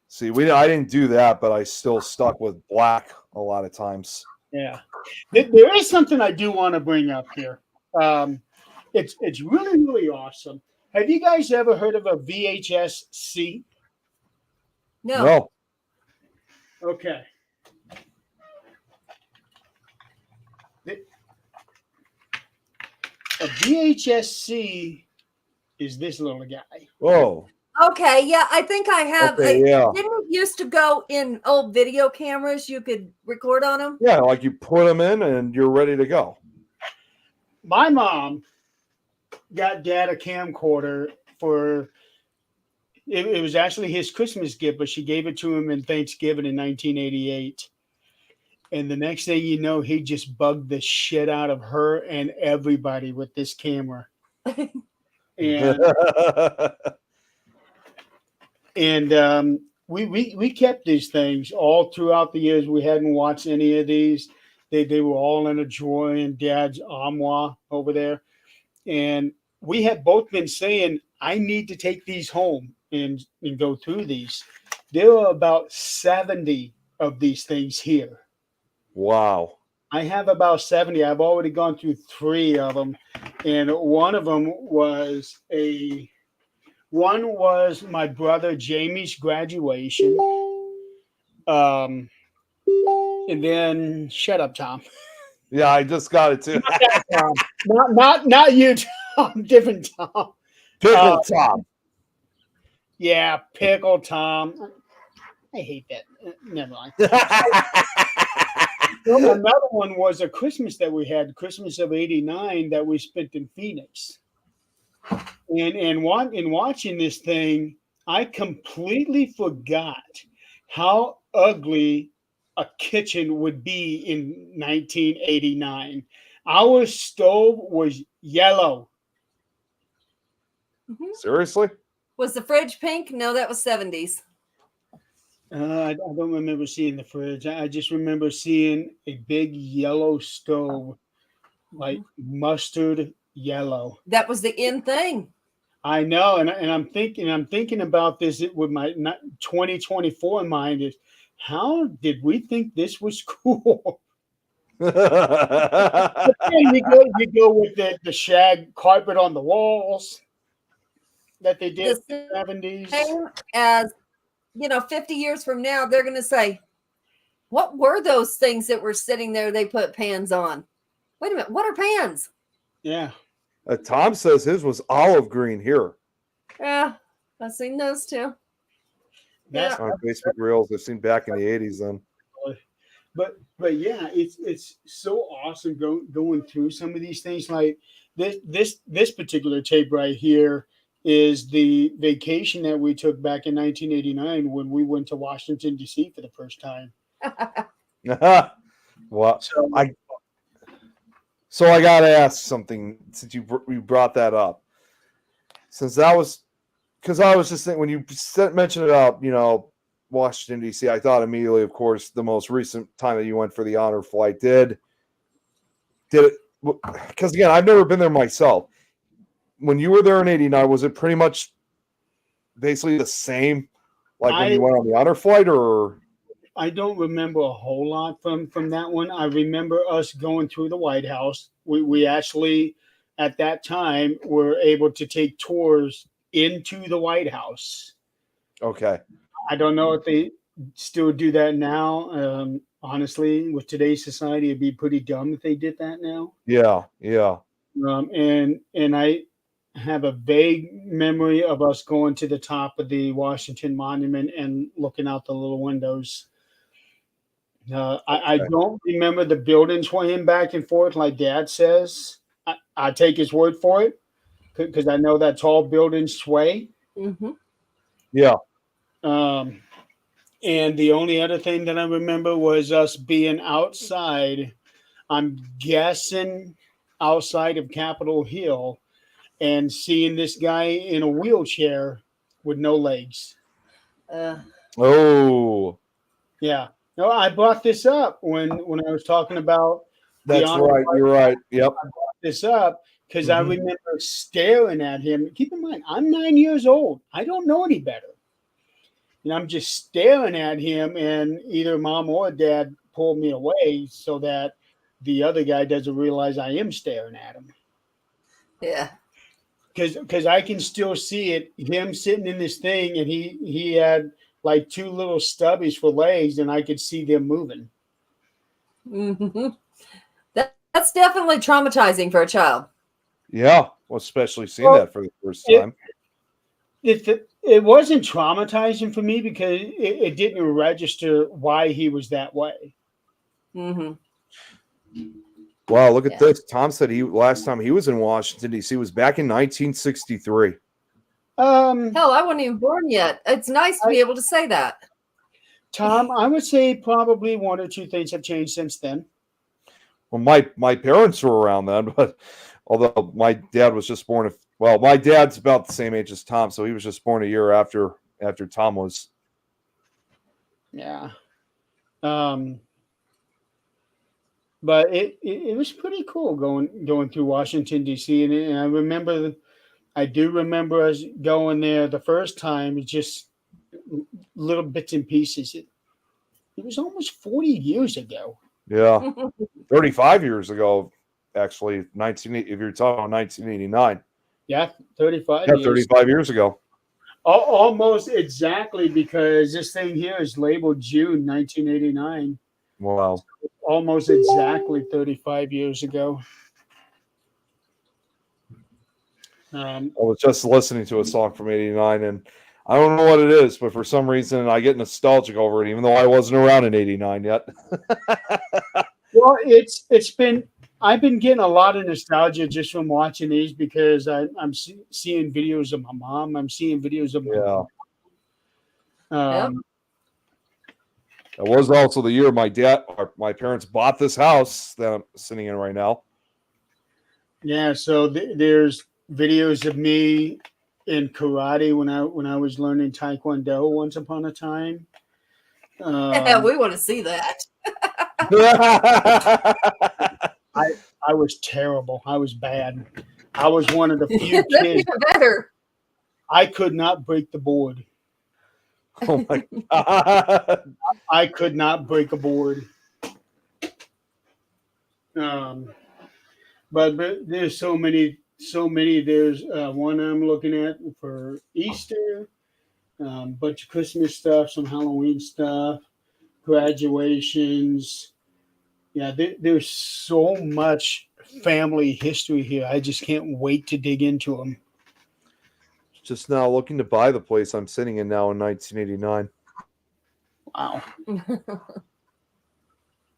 See, I didn't do that, but I still stuck with black a lot of times. Yeah. There is something I do want to bring up here. Um, it's really really awesome. Have you guys ever heard of a VHS C? No. No. Okay. A VHS-C is this little guy. Oh. Okay, yeah, I think I have. Okay, yeah. Didn't it used to go in old video cameras? You could record on them. Yeah, like you put them in and you're ready to go. My mom got Dad a camcorder for. It was actually his Christmas gift, but she gave it to him in Thanksgiving in 1988. And the next thing you know, he just bugged the shit out of her and everybody with this camera. And we kept these things all throughout the years. We hadn't watched any of these. They were all in a drawer in Dad's armoire over there. And we had both been saying, I need to take these home and go through these. There are about 70 of these things here. Wow. I have about 70. I've already gone through 3 of them. And one of them was my brother Jamie's graduation. And then shut up, Tom. Yeah, I just got it too. not you, Tom. Different Tom. Pickle Tom. Yeah, Pickle Tom. I hate that. Never mind. Another one was a Christmas that we had, Christmas of '89, that we spent in Phoenix. And in watching this thing, I completely forgot how ugly a kitchen would be in 1989. Our stove was yellow. Seriously? Was the fridge pink? No, that was 70s. I don't remember seeing the fridge. I just remember seeing a big yellow stove, like mustard yellow. That was the in thing. I know, and I'm thinking about this with my 2024 in mind. Is how did we think this was cool? You go with the shag carpet on the walls that they did in the 70s. Same as 50 years from now, they're going to say, what were those things that were sitting there they put pans on? Wait a minute, what are pans? Yeah. Tom says his was olive green here. Yeah, I've seen those too. That's on Facebook Reels I've seen back in the 80s then. But yeah, it's so awesome going through some of these things. Like this particular tape right here is the vacation that we took back in 1989 when we went to Washington, D.C. for the first time. Well, so I got to ask something since you brought that up. Since that was, because I was just thinking, when you mentioned about, Washington, D.C., I thought immediately, of course, the most recent time that you went for the honor flight. Did it, because again, I've never been there myself. When you were there in 89, was it pretty much basically the same like when you went on the honor flight, or? I don't remember a whole lot from that one. I remember us going through the White House. We actually, at that time, were able to take tours into the White House. Okay. I don't know if they still do that now. Honestly, with today's society, it'd be pretty dumb if they did that now. Yeah, yeah. And I have a vague memory of us going to the top of the Washington Monument and looking out the little windows. I don't remember the building swaying back and forth like Dad says. I take his word for it because I know that tall buildings sway. Mm-hmm. Yeah. And the only other thing that I remember was us being outside, I'm guessing outside of Capitol Hill, and seeing this guy in a wheelchair with no legs. Oh. Yeah. No, I brought this up when I was talking about. That's right. You're right. Yep. I brought this up because I remember staring at him. Keep in mind, I'm 9 years old. I don't know any better. And I'm just staring at him, and either Mom or Dad pulled me away so that the other guy doesn't realize I am staring at him. Yeah. Because I can still see it, him sitting in this thing, and he had like two little stubbies for legs, and I could see them moving. Mm-hmm. That's definitely traumatizing for a child. Yeah, well, especially seeing that for the first time. It wasn't traumatizing for me because it didn't register why he was that way. Mm-hmm. Wow, look at this. Tom said last time he was in Washington, D.C. was back in 1963. Hell, I wasn't even born yet. It's nice to be able to say that. Tom, I would say probably one or two things have changed since then. Well, my parents were around then, but although my dad was just born, my dad's about the same age as Tom, so he was just born a year after Tom was. Yeah. But it was pretty cool going through Washington D.C. and I do remember us going there the first time. Just little bits and pieces. It was almost 40 years ago. Yeah, 35 years ago, actually. If you're talking about 1989. Yeah, 35 Yeah, years. 35 years ago. Almost exactly, because this thing here is labeled June 1989. Wow. Almost exactly 35 years ago. I was just listening to a song from '89, and I don't know what it is, but for some reason I get nostalgic over it, even though I wasn't around in '89 yet. Well, I've been getting a lot of nostalgia just from watching these, because I'm seeing videos of my mom. I'm seeing videos of my Yep. It was also the year my parents bought this house that I'm sitting in right now. Yeah, so there's videos of me in karate when I was learning Taekwondo once upon a time. Yeah, we want to see that. I was terrible. I was bad. I was one of the few That's kids. even better. I could not break the board. Oh my God. I could not break a board. But there's so many. There's one I'm looking at for Easter, bunch of Christmas stuff, some Halloween stuff, graduations. Yeah, there's so much family history here. I just can't wait to dig into them. Just now looking to buy the place I'm sitting in now in 1989. Wow.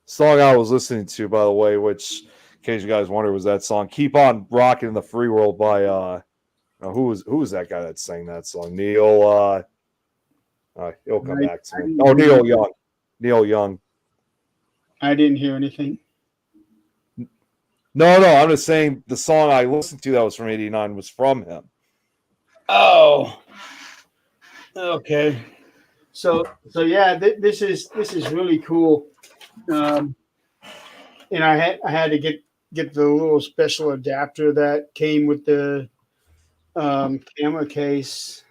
Song I was listening to, by the way, which, in case you guys wonder, was that song "Keep On Rocking in the Free World" by who was that guy that sang that song? Neil. He'll come back to me. Oh, Neil Young. Neil Young. I didn't hear anything. No, I'm just saying the song I listened to that was from '89 was from him. Oh, okay. So yeah, this is really cool. And I had to get the little special adapter that came with the camera case.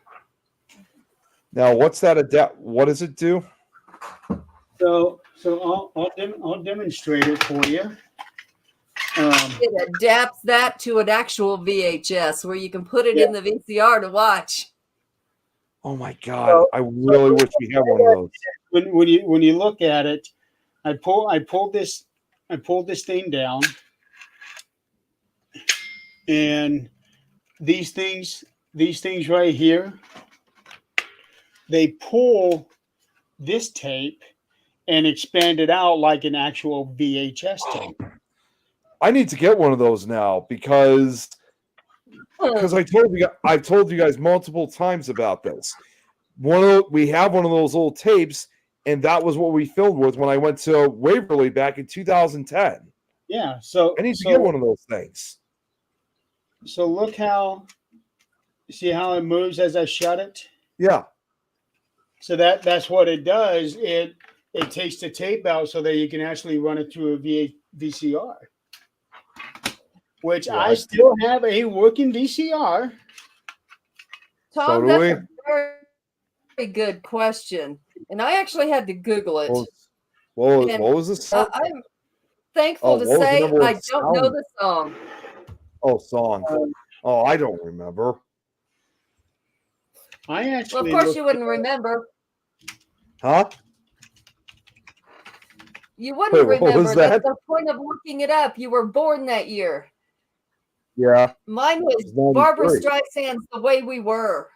Now, what's that what does it do? So I'll demonstrate it for you. It adapts that to an actual VHS where you can put it in the VCR to watch. Oh my God! I really wish we had one of those. When you look at it, I pulled this thing down, and these things right here, they pull this tape and expand it out like an actual VHS tape. I need to get one of those now because I've told you guys multiple times about this. We have one of those old tapes, and that was what we filmed with when I went to Waverly back in 2010. Yeah, so I need to get one of those things. So look see how it moves as I shut it? Yeah. So that's what it does. It takes the tape out so that you can actually run it through a VCR. Which I still have a working VCR. Tom, that's a very good question. And I actually had to Google it. What was this? I'm thankful to say I don't know the song. Oh, song. Oh, I don't remember. I Well, actually of course looked you wouldn't remember. Huh? You wouldn't Wait, what was remember. That's that? the point of looking it up. You were born that year. Yeah. Mine was It's Barbara 93. Streisand's "The Way We Were."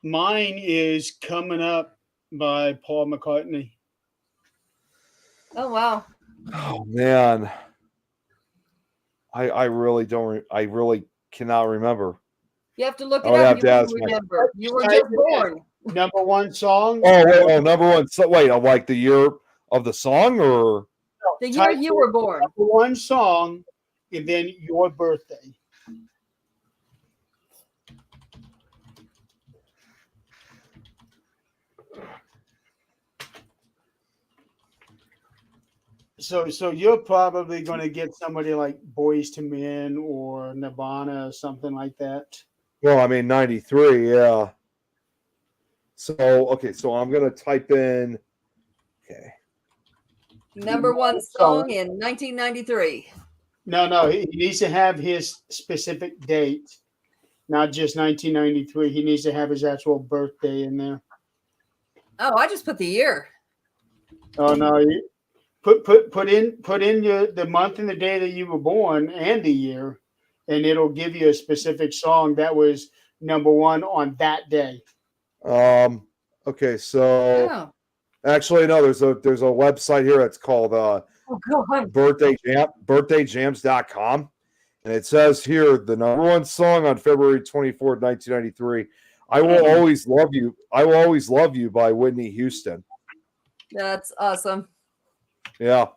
Mine is Coming Up by Paul McCartney. Oh wow. Oh man. I really don't. I really cannot remember. You have to look I it would up. have You to wouldn't ask my. remember. You were Type just it in. born. Number one song. Oh wait. Oh, number one. So wait. Of like the year of the song, or The year Type you in were born. number one song, and then your birthday. So you're probably going to get somebody like Boys to Men or Nirvana or something like that. well, I mean 93. Yeah. So okay. So I'm gonna type in. Okay. Number one song in 1993. No, he needs to have his specific date, not just 1993. He needs to have his actual birthday in there. Oh, I just put the year. Oh no, you put in the month and the day that you were born and the year, and it'll give you a specific song that was number one on that day. Okay. So Oh, actually, no. There's a website here that's called oh God. birthdayjams.com. And it says here the number one song on February 24th, 1993. I Will Always Love You. I Will Always Love You by Whitney Houston. That's awesome. Yeah.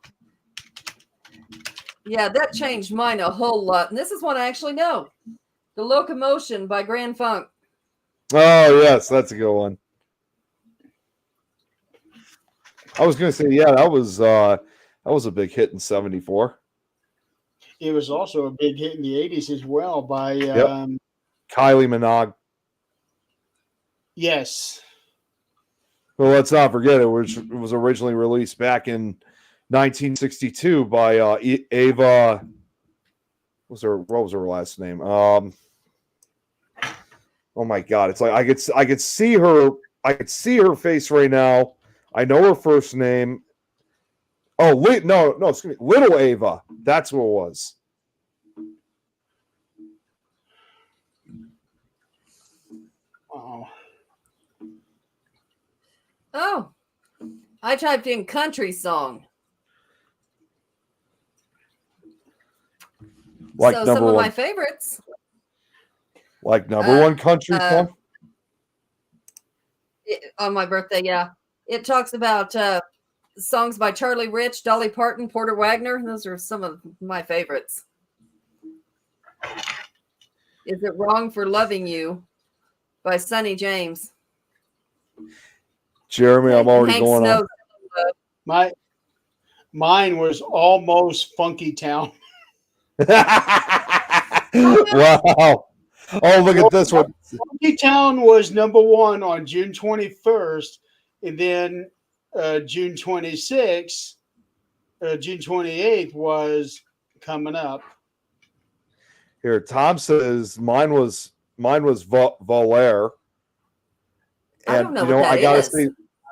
Yeah, that changed mine a whole lot. And this is one I actually know. The Locomotion by Grand Funk. Oh, yes. That's a good one. I was going to say, yeah, that was a big hit in 74. It was also a big hit in the 80s as well by Kylie Minogue. Yes. Well, let's not forget it was originally released back in 1962 by Ava. What was her last name? Oh my God! It's like I could see her face right now. I know her first name. Oh, no, excuse me, Little Ava. That's what it was. Oh, I typed in country song. Like so number some of one, my favorites. like number one country song. On my birthday, yeah. It talks about songs by Charlie Rich, Dolly Parton, Porter Wagner. Those are some of my favorites. Is It Wrong for Loving You by Sonny James. Jeremy, I'm already Hank going Snow. on. Mine was Almost Funky Town. Wow. Oh, look at this one. Funky Town was number one on June 21st, and then June 26th, June 28th was Coming Up. Here, Tom says mine was Valaire. And I don't know what that I gotta is. say,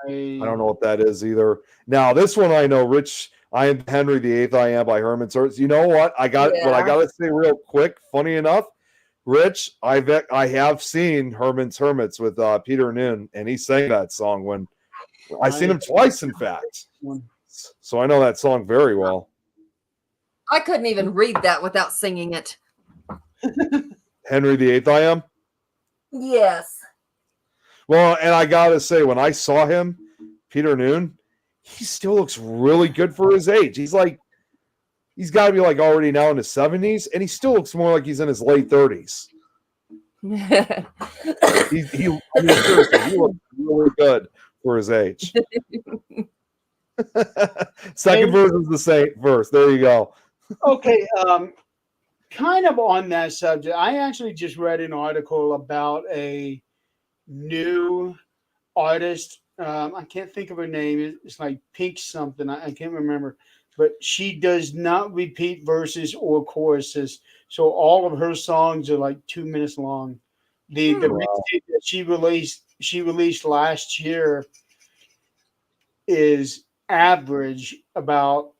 I don't know what that is either. Now, this one I know, Rich. I Am Henry VIII. I Am by Herman Hermits. You know what? I gotta say real quick. Funny enough, Rich, I have seen Herman's Hermits with Peter Noon, and he sang that song when I seen him twice, in fact. So I know that song very well. I couldn't even read that without singing it. Henry VIII. I Am. Yes. Well, and I gotta say, when I saw him, Peter Noon, he still looks really good for his age. He's got to be like already now in his 70s, and he still looks more like he's in his late 30s. Seriously, he looks really good for his age. Second verse is the same verse. There you go. Okay, kind of on that subject, I actually just read an article about a new artist. I can't think of her name. It's like Pink something. I can't remember. but she does not repeat verses or choruses. So all of her songs are like 2 minutes long. The mixtape that she released last year is average about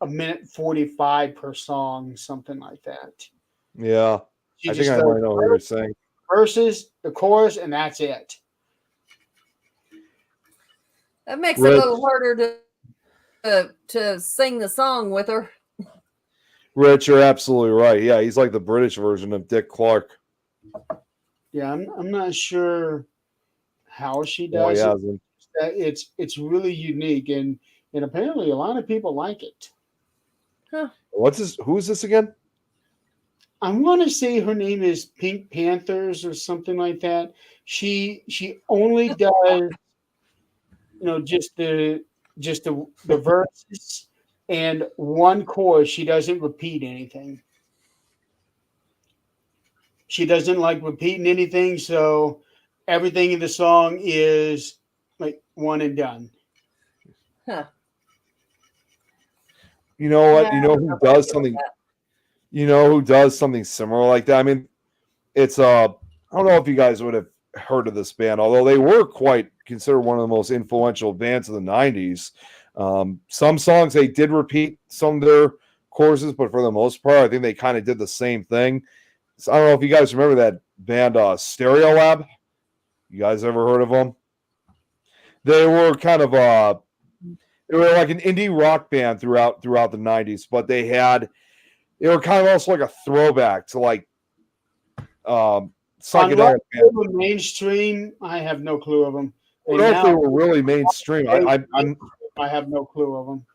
a minute 45 per song, something like that. Yeah. She I think just I does might know what you're saying. verses, the chorus, and that's it. That makes it Rich. a little harder to sing the song with her. Rich, you're absolutely right. Yeah, he's like the British version of Dick Clark. Yeah, I'm not sure how she Oh, does yeah. it. It's really unique, and apparently a lot of people like it. Who's this again? I want to say her name is Pink Panthers or something like that. She only does just the verses and one chorus. She doesn't repeat anything. She doesn't like repeating anything, so everything in the song is like one and done. Huh. You know what? Yeah, You know who does something? You know who does something similar like that? I mean, it's I don't know if you guys would have heard of this band, although they were quite considered one of the most influential bands of the '90s. Some songs they did repeat some of their choruses, but for the most part, I think they kind of did the same thing. So I don't know if you guys remember that band Stereolab. You guys ever heard of them? They were kind of they were like an indie rock band throughout the '90s, but they were kind of also like a throwback to like psychedelic bands. Mainstream, I have no clue of them. I don't know if they were really mainstream. I have no clue of them.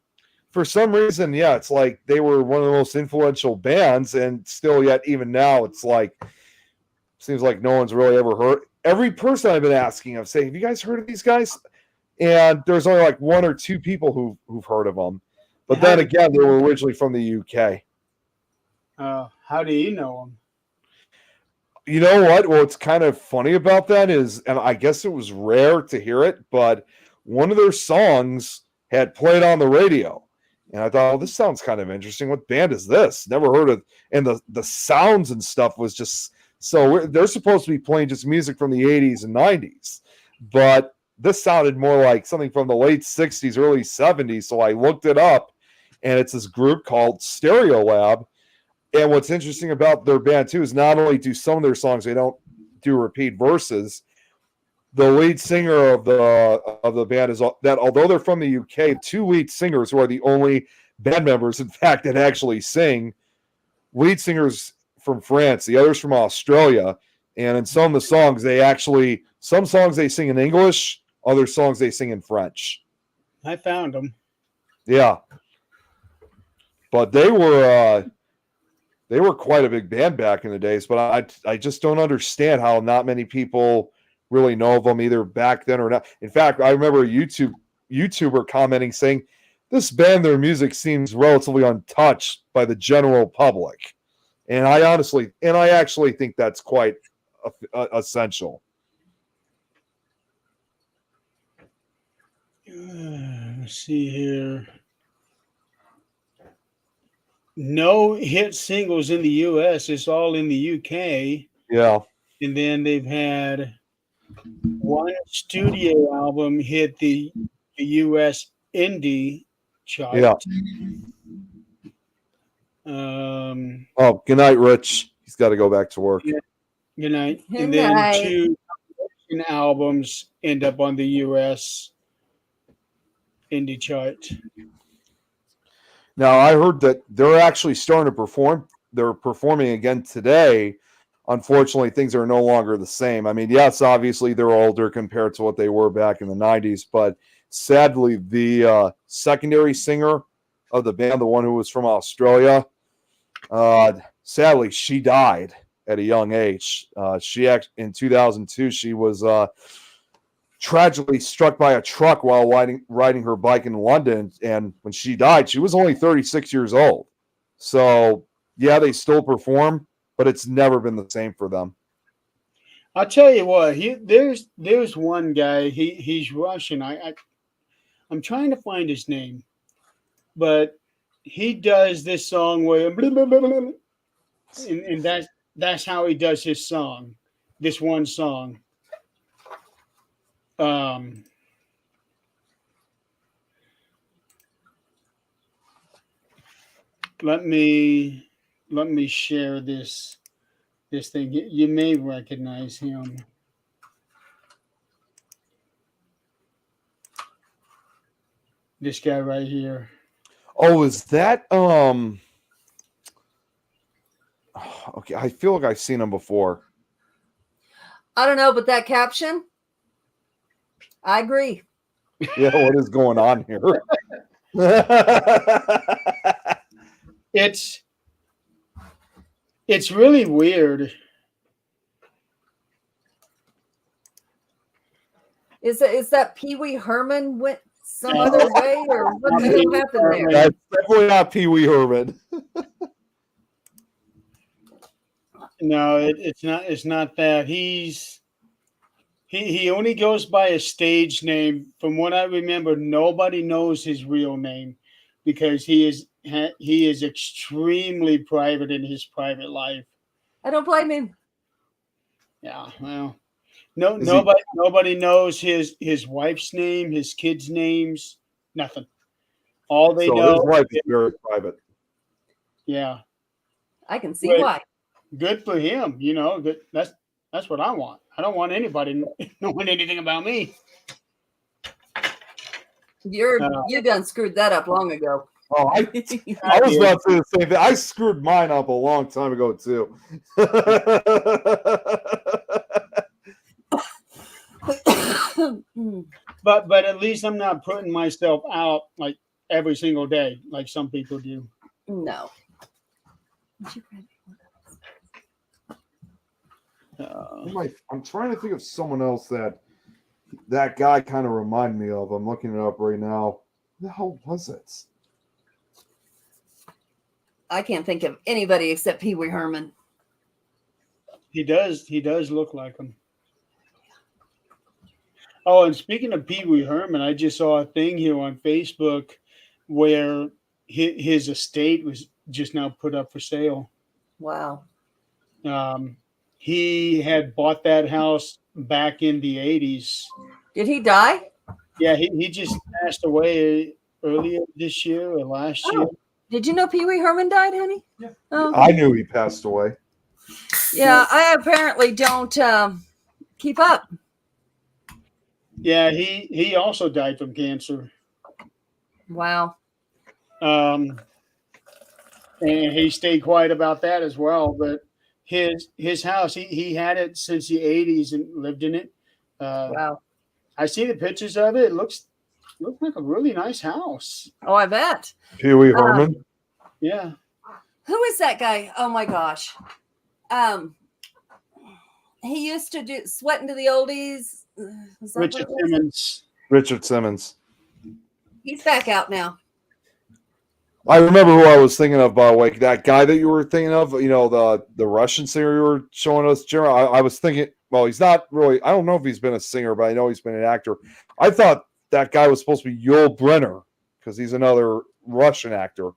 For some reason, yeah, it's like they were one of the most influential bands, and still, yet even now, it's like seems like no one's really ever heard. Every person I've been asking, I'm saying, "Have you guys heard of these guys?" And there's only like one or two people who've heard of them. But then again, they were originally from the UK. How do you know them? You know what? What's kind of funny about that is, and I guess it was rare to hear it, but one of their songs had played on the radio. And I thought, oh, this sounds kind of interesting. What band is this? Never heard of. And the sounds and stuff was just so they're supposed to be playing just music from the 80s and 90s. But this sounded more like something from the late 60s, early 70s. So I looked it up, and it's this group called Stereolab. And what's interesting about their band, too, is not only do some of their songs, they don't do repeat verses. The lead singer of the band is that although they're from the UK, two lead singers who are the only band members, in fact, that actually sing. Lead singers from France, the others from Australia. And in some of the songs, some songs they sing in English, other songs they sing in French. I found them. Yeah. But they were quite a big band back in the days, but I just don't understand how not many people really know of them either back then or not. In fact, I remember a YouTuber commenting saying, this band, their music seems relatively untouched by the general public. And I actually think that's quite essential. Let's see here. No hit singles in the U.S. It's all in the U.K. Yeah. And then they've had one studio album hit the U.S. indie chart. Yeah. Oh, good night, Rich. He's got to go back to work. Yeah. Good night. Good and then night. 2 albums end up on the U.S. indie chart. Now, I heard that they're actually starting to perform. They're performing again today. Unfortunately, things are no longer the same. I mean, yes, obviously they're older compared to what they were back in the 90s, but sadly, the secondary singer of the band, the one who was from Australia, sadly, she died at a young age. In 2002, she was tragically struck by a truck while riding her bike in London. And when she died, she was only 36 years old. So, yeah, they still perform, but it's never been the same for them. I'll tell you what, there's one guy, he's Russian. I'm trying to find his name, but he does this song where and that's how he does his song. This one song. Let me share this thing. You may recognize him. This guy right here. Oh, is that okay, I feel like I've seen him before. I don't know, but that caption, I agree. Yeah, what is going on here? It's really weird. Is that Pee Wee Herman went some other way, or what the hell happened there? That's definitely not Pee Wee Herman. No, it's not. It's not that. He only goes by a stage name. From what I remember, nobody knows his real name because he is extremely private in his private life. I don't blame him. Yeah, well, nobody knows his wife's name, his kids' names, nothing. All they know. His life is very private. Yeah, I can see why. Good for him. You know, good. That's what I want. I don't want anybody knowing anything about me. You done screwed that up long ago. Oh, I was about to say the same thing. I screwed mine up a long time ago too. But at least I'm not putting myself out like every single day, like some people do. No. I'm trying to think of someone else that guy kind of reminded me of. I'm looking it up right now. Who the hell was it? I can't think of anybody except Pee Wee Herman. He does look like him. Oh, and speaking of Pee Wee Herman, I just saw a thing here on Facebook where his estate was just now put up for sale. Wow. He had bought that house back in the 80s. Did he die? Yeah, he just passed away earlier this year or last year. Did you know Pee Wee Herman died, honey? Yeah. Oh. I knew he passed away. Yeah, I apparently don't keep up. Yeah, he also died from cancer. Wow. And he stayed quiet about that as well. But his house, he had it since the 80s and lived in it. Wow. I see the pictures of it. It looks like a really nice house. Oh, I bet. Pee Wee Herman. Yeah. Who is that guy? Oh my gosh. He used to do Sweating to the Oldies. Richard Simmons. Richard Simmons. He's back out now. I remember who I was thinking of, by the way. That guy that you were thinking of, you know, the Russian singer you were showing us, Jeremy. I was thinking, well, he's not really, I don't know if he's been a singer, but I know he's been an actor. I thought that guy was supposed to be Yul Brynner because he's another Russian actor.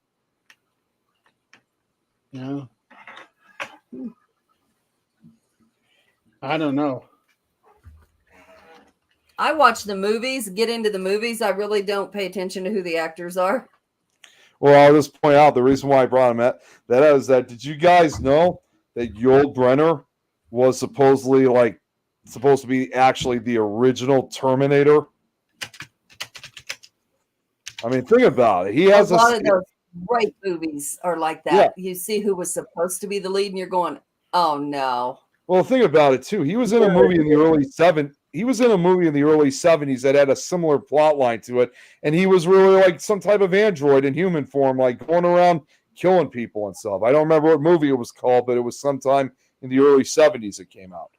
Yeah. I don't know. I watch the movies, get into the movies. I really don't pay attention to who the actors are. Well, I'll just point out the reason why I brought him at that is that did you guys know that Yul Brynner was supposed to be actually the original Terminator? I mean, think about it. He has a lot of those great movies are like that. Yeah. You see who was supposed to be the lead, and you're going, "Oh no." Well, think about it too. He was in a movie in the early 70s. He was in a movie in the early 70s that had a similar plot line to it, and he was really like some type of android in human form, like going around killing people and stuff. I don't remember what movie it was called, but it was sometime in the early 70s it came out.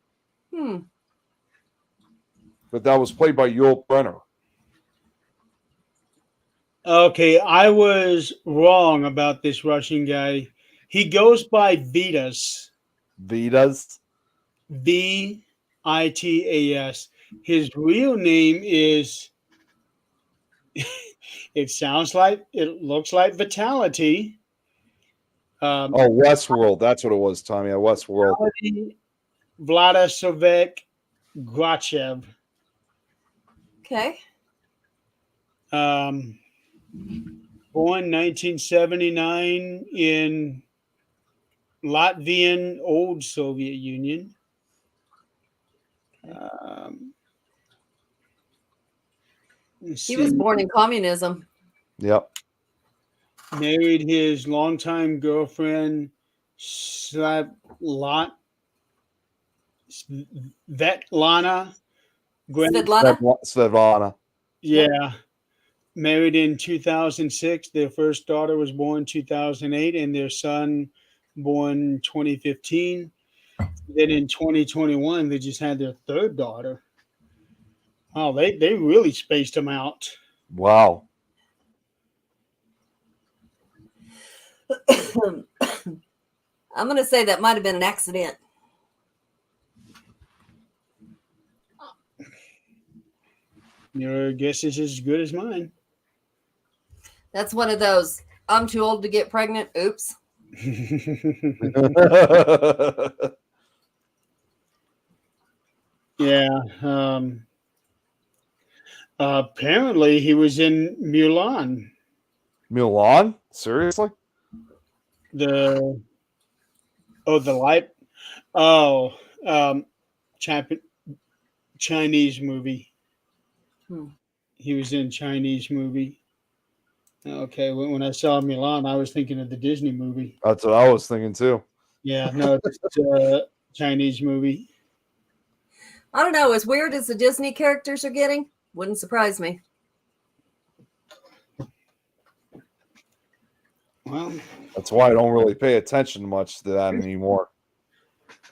But that was played by Yul Brynner. Okay, I was wrong about this Russian guy. He goes by Vitas. Vitas? Vitas. His real name is It looks like Vitality. Oh, Westworld. That's what it was, Tommy. Yeah, Westworld. Vladislavik Grachev. Okay. Born 1979 in Latvian old Soviet Union. He was born in communism. Yep. Married his longtime girlfriend, Svetlana. Svetlana? Svetlana. Yeah. Married in 2006. Their first daughter was born 2008, and their son born 2015. Then in 2021, they just had their third daughter. Oh, they really spaced them out. Wow. I'm going to say that might have been an accident. Your guess is as good as mine. That's one of those, I'm too old to get pregnant. Oops. Yeah. Apparently, he was in Mulan. Mulan? Seriously? The Chinese movie. He was in Chinese movie. Okay, when I saw Mulan, I was thinking of the Disney movie. That's what I was thinking too. Yeah, no, it's a Chinese movie. I don't know. As weird as the Disney characters are getting, wouldn't surprise me. Well, that's why I don't really pay attention much to that anymore.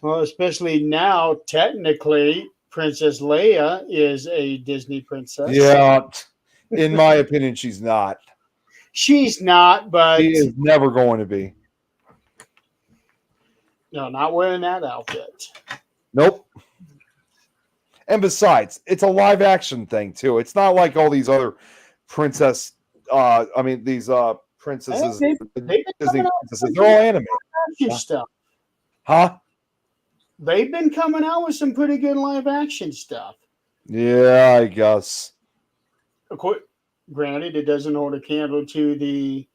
Well, especially now, technically, Princess Leia is a Disney princess. Yeah, in my opinion, she's not. She's not, but she is never going to be. No, not wearing that outfit. Nope. And besides, it's a live action thing too. It's not like all these other princesses. Princesses. They've Disney princesses. They're all animated. Stuff. Huh? They've been coming out with some pretty good live action stuff. Yeah, I guess. Of course, granted, it doesn't hold a candle to the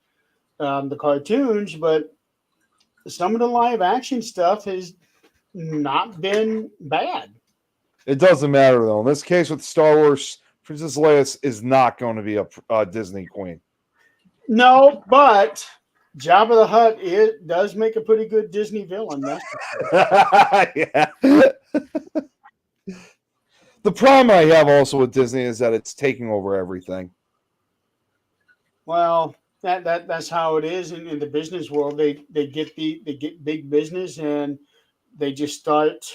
cartoons, but some of the live action stuff has not been bad. It doesn't matter though. In this case, with Star Wars, Princess Leia is not going to be a Disney queen. No, but Jabba the Hutt does make a pretty good Disney villain. That's yeah. The problem I have also with Disney is that it's taking over everything. Well, that's how it is in the business world. They get big business and they just start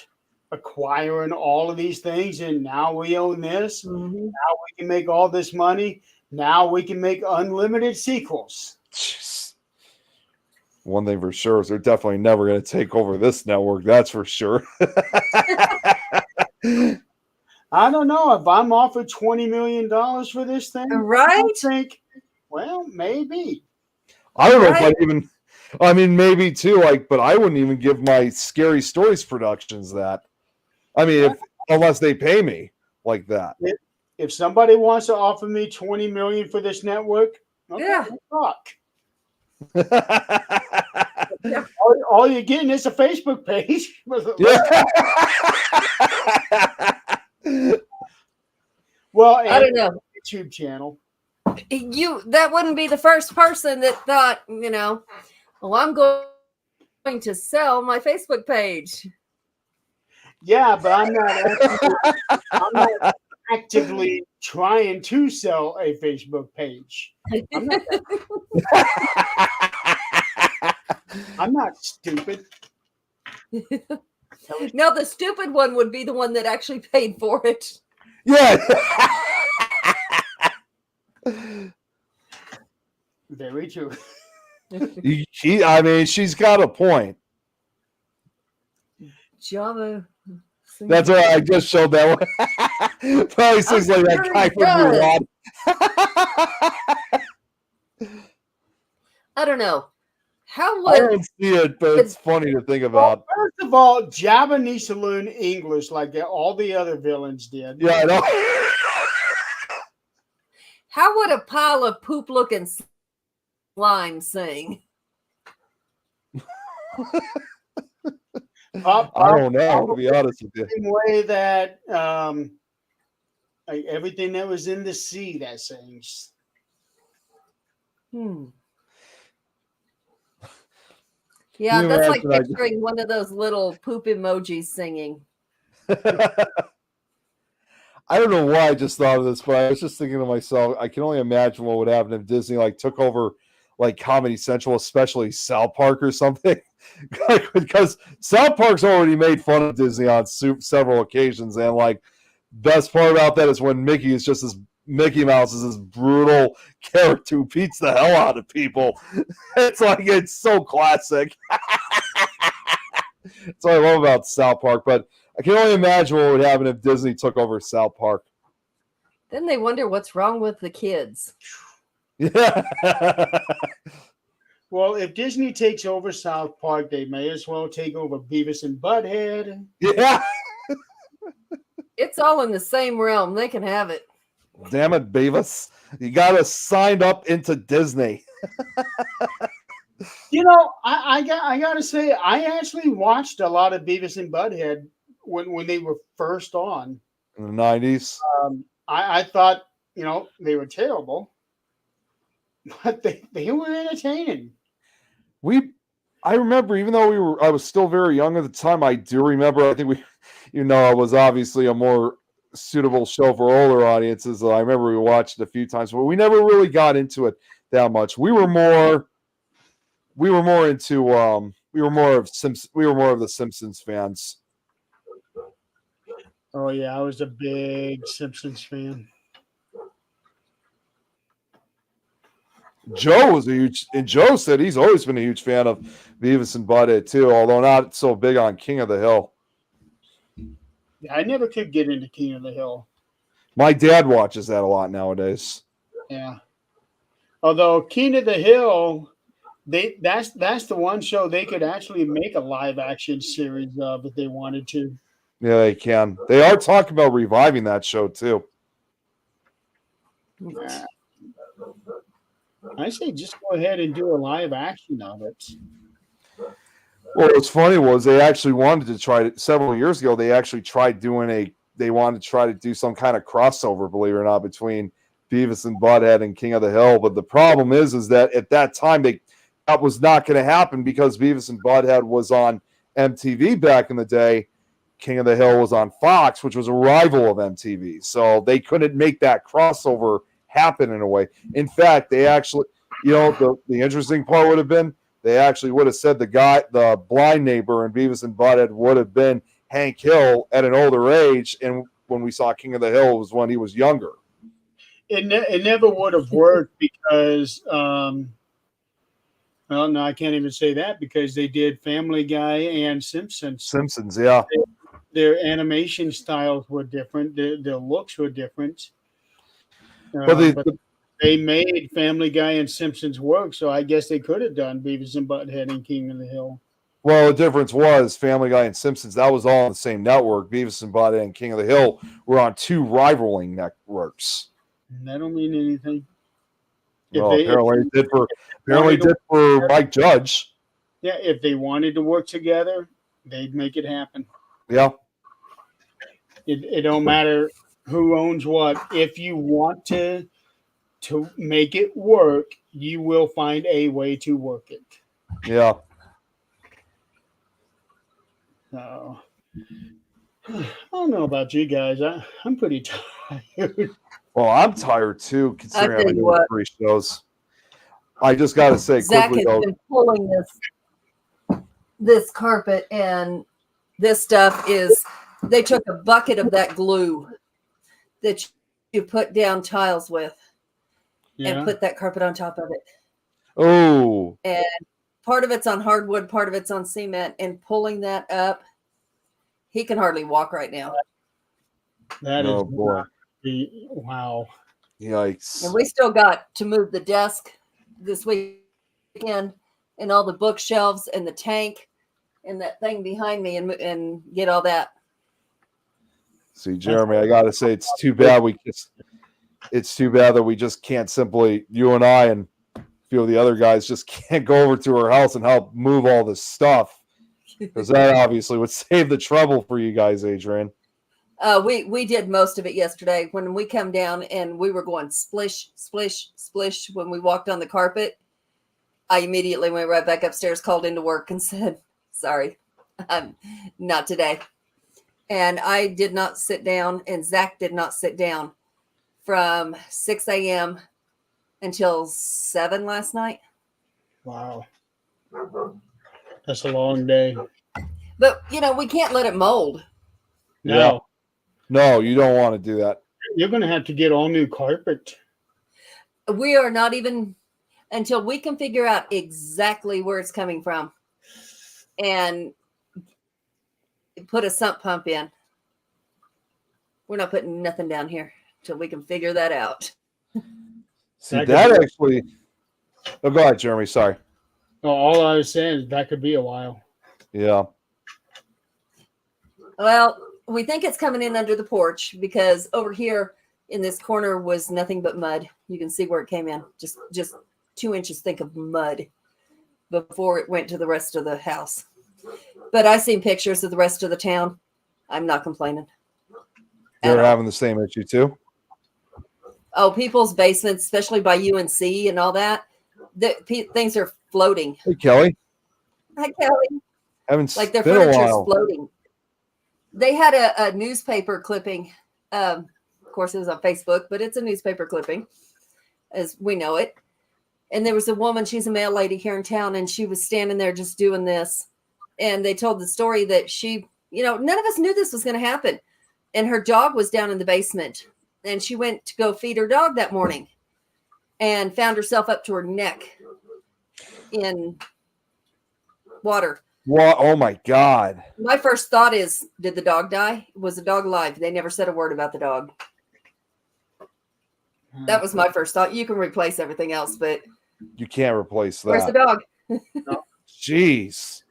acquiring all of these things, and now we own this. Mm-hmm. Now we can make all this money. Now we can make unlimited sequels. Jeez. One thing for sure is they're definitely never going to take over this network. That's for sure. I don't know if I'm offered $20 million for this thing. Right? I think, well, maybe. I don't know if maybe too. But I wouldn't even give my Scary Stories productions that. I mean, unless they pay me like that. If somebody wants to offer me $20 million for this network, okay, yeah, talk. All you're getting is a Facebook page. Yeah. Well, I don't know. YouTube channel. That wouldn't be the first person that thought, well, I'm going to sell my Facebook page. Yeah, but I'm not actively trying to sell a Facebook page. I'm not stupid. No, the stupid one would be the one that actually paid for it. Yeah. Very true. She's got a point. Java. That's why I just showed that one. Probably seems like that guy from Mulan. I don't know. How I would don't see it, but it's funny to think about. Well, first of all, Jabba needs to learn English like all the other villains did. Yeah, I know. how would a pile of poop looking slime sing? I don't know, to be honest with you. The same way that like everything that was in the sea that sings. Yeah, you that's like imagine I- picturing one of those little poop emojis singing. I don't know why I just thought of this, but I was just thinking to myself, I can only imagine what would happen if Disney like took over like Comedy Central, especially South Park or something. Because South Park's already made fun of Disney on several occasions, and like best part about that is when Mickey is just this Mickey Mouse is this brutal character who beats the hell out of people. It's like it's so classic. That's what I love about South Park, but I can only imagine what would happen if Disney took over South Park. Then they wonder what's wrong with the kids. Yeah. Well, if Disney takes over South Park, they may as well take over Beavis and Butthead. Yeah. It's all in the same realm. They can have it. Damn it, Beavis. You got us signed up into Disney. You know, I got to say, I actually watched a lot of Beavis and Butthead when they were first on. In the 90s. I thought, you know, they were terrible, but they were entertaining. I remember, even though I was still very young at the time, I do remember, I think it was obviously a more suitable show for older audiences. I remember we watched it a few times, but we never really got into it that much. We were more of the Simpsons fans. Oh yeah, I was a big Simpsons fan. Joe said he's always been a huge fan of Beavis and Butthead too, although not so big on King of the Hill. Yeah, I never could get into King of the Hill. My dad watches that a lot nowadays. Yeah. Although King of the Hill, that's the one show they could actually make a live action series of if they wanted to. Yeah, they can. They are talking about reviving that show too. I say just go ahead and do a live action of it. Well, what's funny was they actually wanted to try it several years ago. They actually tried they wanted to try to do some kind of crossover, believe it or not, between Beavis and Butthead and King of the Hill. But the problem is that at that time that was not going to happen because Beavis and Butthead was on MTV back in the day. King of the Hill was on Fox, which was a rival of MTV. So they couldn't make that crossover happen in a way. In fact, they actually, the interesting part would have been they actually would have said the blind neighbor in Beavis and Butthead would have been Hank Hill at an older age. And when we saw King of the Hill, it was when he was younger. It never would have worked because, well, no, I can't even say that because they did Family Guy and Simpsons. Simpsons, yeah. Their animation styles were different. Their looks were different. But they made Family Guy and Simpsons work, so I guess they could have done Beavis and Butthead and King of the Hill. Well, the difference was Family Guy and Simpsons, that was all on the same network. Beavis and Butthead and King of the Hill were on two rivaling networks. That don't mean anything. Well, apparently it did for Mike Judge. Yeah, if they wanted to work together, they'd make it happen. Yeah. It don't matter who owns what. If you want to make it work, you will find a way to work it. Yeah. So, I don't know about you guys. I'm pretty tired. Well, I'm tired too, considering I've been doing 3 shows. I just got to say Zach quickly, has been pulling this carpet, and this stuff is. They took a bucket of that glue that you put down tiles with, and put that carpet on top of it. Oh. And part of it's on hardwood, part of it's on cement, and pulling that up, he can hardly walk right now. That is boy. wow. Yikes. And we still got to move the desk this weekend and all the bookshelves and the tank and that thing behind me and get all that. See, Jeremy, I got to say, it's too bad it's too bad that we just can't simply, you and I and a few of the other guys just can't go over to her house and help move all this stuff. Because that obviously would save the trouble for you guys, Adrian. We did most of it yesterday when we come down and we were going splish, splish, splish when we walked on the carpet. I immediately went right back upstairs, called into work and said, sorry, not today. And I did not sit down and Zach did not sit down from 6 a.m. until 7 last night. Wow. That's a long day. But, we can't let it mold. No. Yeah. No, you don't want to do that. You're going to have to get all new carpet. We are not even until we can figure out exactly where it's coming from and put a sump pump in. We're not putting nothing down here until we can figure that out. See, that actually. Oh, go ahead, Jeremy. Sorry. No, all I was saying is that could be a while. Yeah. Well, we think it's coming in under the porch because over here in this corner was nothing but mud. You can see where it came in. Just 2 inches thick of mud before it went to the rest of the house. But I've seen pictures of the rest of the town. I'm not complaining. They're having the same issue too. Oh, people's basements, especially by UNC and all that, things are floating. Hey, Kelly. Hi, Kelly. Haven't Like their been a furniture's while. floating. They had a newspaper clipping. Of course, it was on Facebook, but it's a newspaper clipping, as we know it. And there was a woman, she's a mail lady here in town, and she was standing there just doing this. And they told the story that she, none of us knew this was going to happen. And her dog was down in the basement. And she went to go feed her dog that morning and found herself up to her neck in water. What? Oh my God. My first thought is, did the dog die? Was the dog alive? They never said a word about the dog. That was my first thought. You can replace everything else, but You can't replace that. where's the dog? Jeez.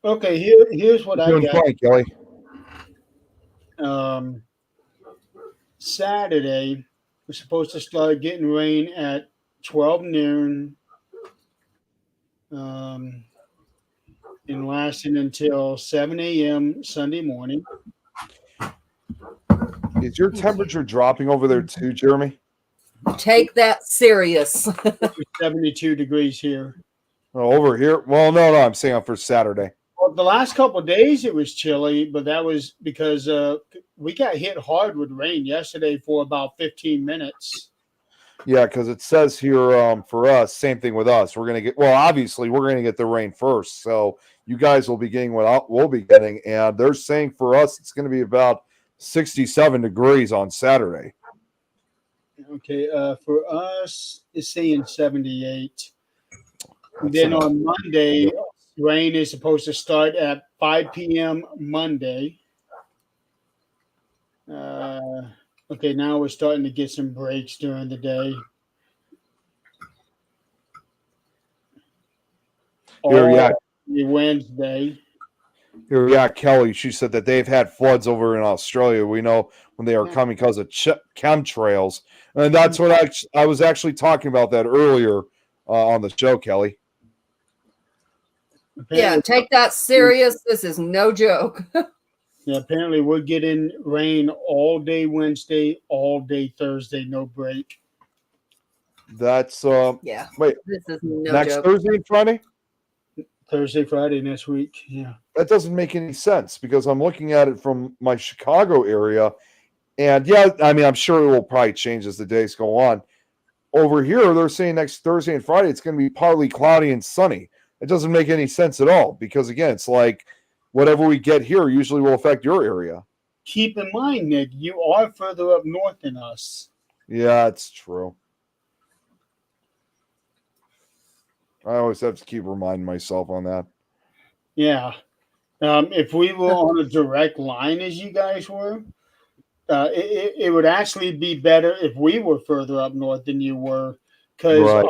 Okay, here's what I Doing got. fine, Kelly. Saturday, we're supposed to start getting rain at 12 noon and lasting until 7 a.m. Sunday morning. Is your temperature dropping over there too, Jeremy? Take that serious. It's 72 degrees here. Oh, over here? Well, no, I'm saying for Saturday. Well, the last couple of days it was chilly, but that was because we got hit hard with rain yesterday for about 15 minutes. Yeah, because it says here for us, same thing with us. We're going to get, obviously, we're going to get the rain first. So you guys will be getting what we'll be getting. And they're saying for us, it's going to be about 67 degrees on Saturday. Okay, for us, it's saying 78. And then on Monday, rain is supposed to start at 5 p.m. Monday. Okay, now we're starting to get some breaks during the day. Wednesday. Here, yeah, Kelly, she said that they've had floods over in Australia. We know when they are coming because of chemtrails. And that's what I was actually talking about that earlier on the show, Kelly. Yeah, take that serious. This is no joke. Yeah, apparently we're getting rain all day Wednesday, all day Thursday, no break. That's yeah. Wait, this is no next joke. Thursday and Friday? Thursday, Friday next week. Yeah. That doesn't make any sense because I'm looking at it from my Chicago area. And yeah, I mean, I'm sure it will probably change as the days go on. Over here, they're saying next Thursday and Friday, it's going to be partly cloudy and sunny. It doesn't make any sense at all because, again, it's like whatever we get here usually will affect your area. Keep in mind, Nick, you are further up north than us. Yeah, it's true. I always have to keep reminding myself on that. Yeah. If we were on a direct line as you guys were, it would actually be better if we were further up north than you were, because Right.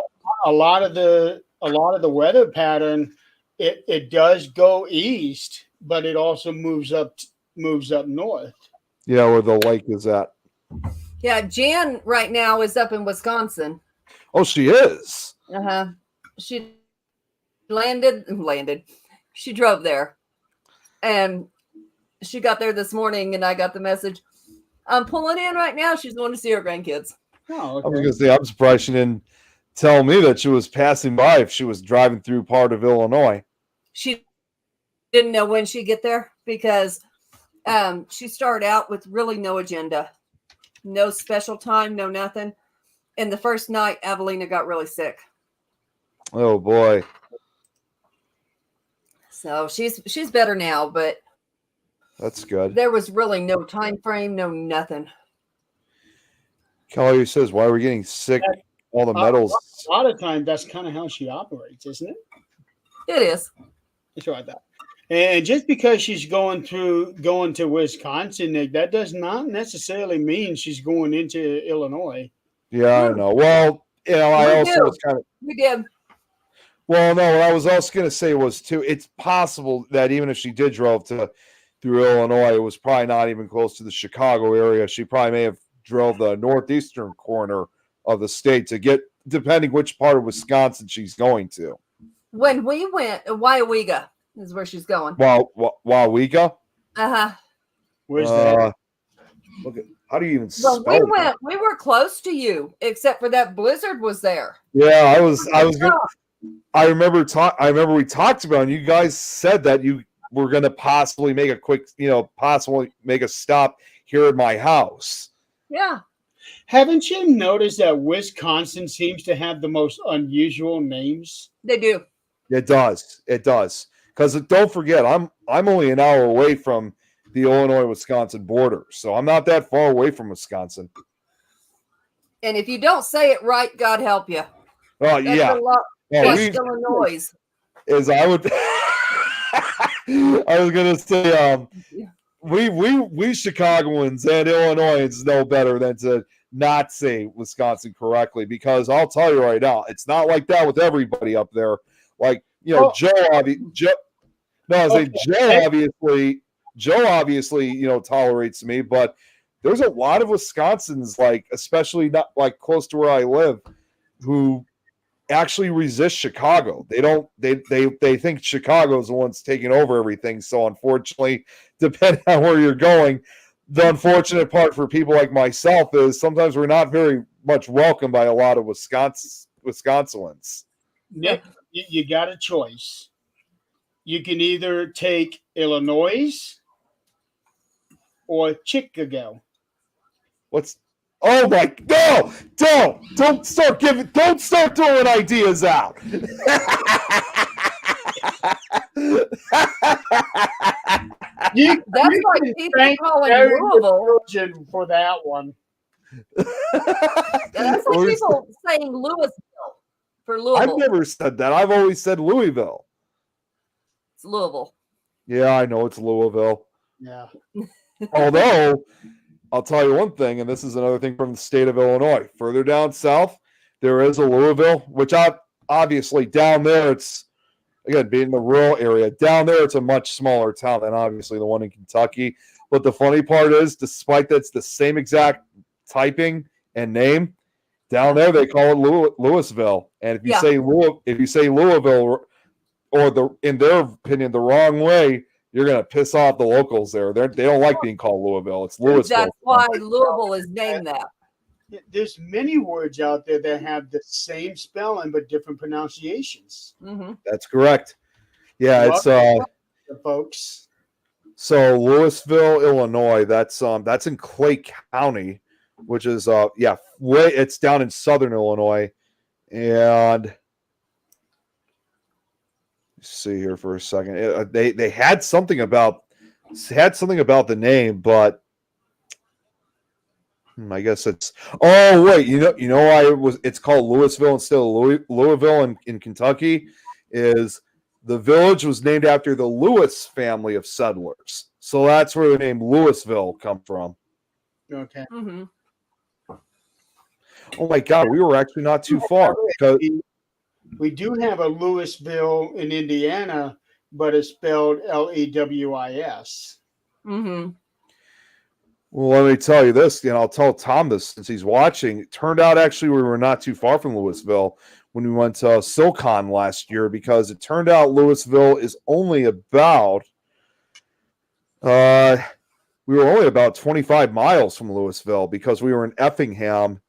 a lot of the weather pattern, it does go east, but it also moves up north. Yeah, where the lake is at. Yeah, Jan right now is up in Wisconsin. Oh, she is. Uh-huh. She landed. She drove there. And she got there this morning and I got the message. I'm pulling in right now. She's going to see her grandkids. Oh, I was okay. gonna say, I'm surprised she didn't tell me that she was passing by if she was driving through part of Illinois. She didn't know when she'd get there because she started out with really no agenda, no special time, no nothing. And the first night, Evelina got really sick. Oh boy. So she's better now, but That's good. there was really no time frame, no nothing. Kelly says, why are we getting sick? All the metals. A lot of times, that's kind of how she operates, isn't it? It is. That's what I thought. And just because she's going to Wisconsin, Nick, that does not necessarily mean she's going into Illinois. Yeah, I know. Well, I We also do. was kind of. We did. Well, no, what I was also going to say was too. It's possible that even if she did drove through Illinois, it was probably not even close to the Chicago area. She probably may have drove the northeastern corner of the state to get, depending which part of Wisconsin she's going to. When we went, Wyawega is where she's going. Wawega. Uh-huh. Where's that? Look at, how do you even Well, spell that? we were close to you, except for that blizzard was there. Yeah, I was gonna. I remember we talked about it, and you guys said that you were going to possibly make a quick, possibly make a stop here at my house. Yeah. Haven't you noticed that Wisconsin seems to have the most unusual names? They do. It does. Because don't forget, I'm only an hour away from the Illinois-Wisconsin border, so I'm not that far away from Wisconsin. And if you don't say it right, God help you. Oh That's yeah. a lot like Illinois. Is I would. I was gonna say, we Chicagoans and Illinoisans know better than to not say Wisconsin correctly, because I'll tell you right now, it's not like that with everybody up there. Like Joe obviously tolerates me, but there's a lot of Wisconsins, like especially not like close to where I live, who actually resist Chicago. They think Chicago is the one's taking over everything. So unfortunately, depending on where you're going, the unfortunate part for people like myself is sometimes we're not very much welcomed by a lot of Wisconsinans. Nick, you got a choice. You can either take Illinois or Chicago. Oh my! No! Don't start throwing ideas out. That's like people calling Louisville. For that one. That's like people saying Louisville for Louisville. I've never said that. I've always said Louisville. It's Louisville. Yeah, I know it's Louisville. Yeah. Although, I'll tell you one thing, and this is another thing from the state of Illinois. Further down south, there is a Louisville, which obviously down there, it's, again, being the rural area, down there it's a much smaller town than obviously the one in Kentucky. But the funny part is, despite that it's the same exact typing and name, down there they call it Louisville. And if you say Louisville, or in their opinion, the wrong way, you're going to piss off the locals there. They don't like being called Louisville. It's Louisville. That's why Louisville is named that. There's many words out there that have the same spelling but different pronunciations. Mm-hmm. That's correct. Yeah, it's folks. So Louisville, Illinois. That's in Clay County, which is it's down in southern Illinois. And let's see here for a second. They had something about the name, but I guess it's. Oh wait, it's called Louisville instead of Louisville in Kentucky. Is the village was named after the Lewis family of settlers, so that's where the name Louisville come from. Okay. Mm-hmm. Oh my God, we were actually not too far. Because We do have a Louisville in Indiana, but it's spelled Lewis. Mm-hmm. well, let me tell you this. I'll tell Tom this since he's watching. It turned out actually we were not too far from Louisville when we went to SoCon last year because it turned out Louisville is only about we were only about 25 miles from Louisville because we were in Effingham,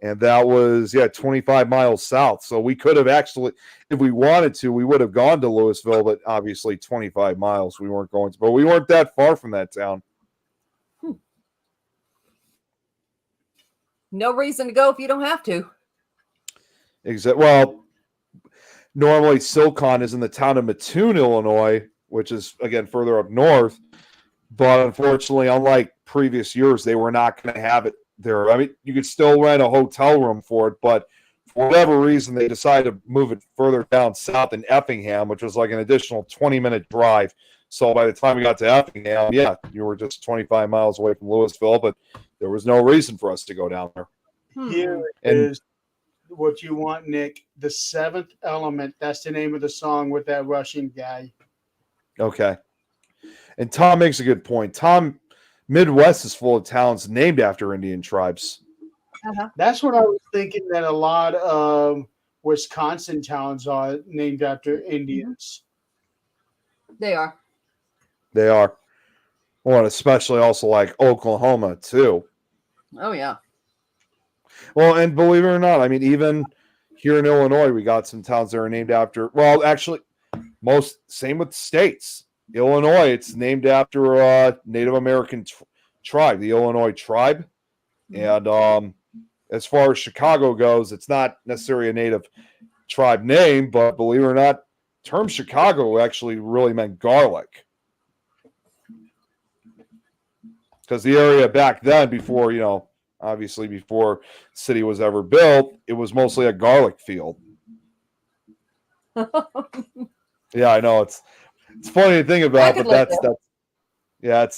and that was 25 miles south. So we could have actually, if we wanted to, we would have gone to Louisville, but obviously 25 miles we weren't going to. But we weren't that far from that town. No reason to go if you don't have to. Well, normally SoCon is in the town of Mattoon, Illinois, which is again further up north. But unfortunately, unlike previous years, they were not going to have it there. I mean, you could still rent a hotel room for it, but for whatever reason, they decided to move it further down south in Effingham, which was like an additional 20-minute drive. So by the time we got to Effingham, you were just 25 miles away from Louisville, but there was no reason for us to go down there. Here is what you want, Nick. The Seventh Element. That's the name of the song with that Russian guy. Okay. And Tom makes a good point. Tom, Midwest is full of towns named after Indian tribes. Uh-huh. That's what I was thinking, that a lot of Wisconsin towns are named after Indians. They are. They are. Well, and especially also like Oklahoma, too. Oh, yeah. Well, and believe it or not, I mean, even here in Illinois, we got some towns that are named after, well, actually, same with states. Illinois, it's named after a Native American tribe, the Illinois tribe. And as far as Chicago goes, it's not necessarily a Native tribe name, but believe it or not, term Chicago actually really meant garlic. Because the area back then, before, obviously before the city was ever built, it was mostly a garlic field. Yeah, I know. It's funny to think about, but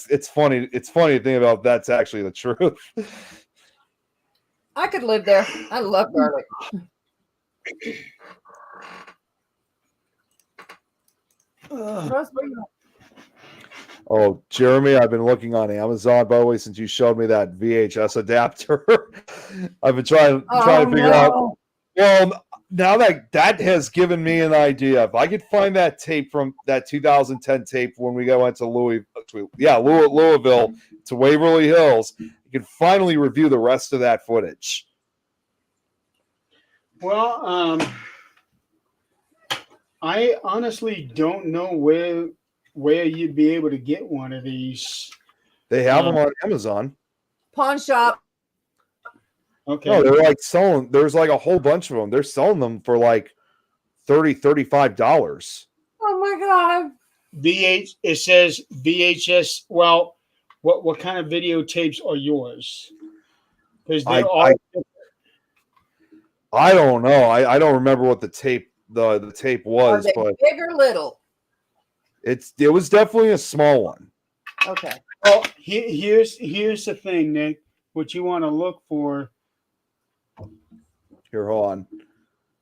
it's funny. It's funny to think about. That's actually the truth. I could live there. I love garlic. Oh, Jeremy, I've been looking on Amazon, by the way, since you showed me that VHS adapter. I've been trying to figure out. Well, now that has given me an idea. If I could find that tape from that 2010 tape when we went to Louisville to Waverly Hills, I could finally review the rest of that footage. Well, I honestly don't know where you'd be able to get one of these. They have them on Amazon. Pawn shop. Okay. No, they're like selling. There's like a whole bunch of them. They're selling them for like $35. Oh my God. It says VHS. Well, what kind of videotapes are yours? Because they're all. I don't know. I don't remember what the tape was, but big or little? it was definitely a small one. Okay. Well, here's the thing, Nick. What you want to look for. Here, hold on.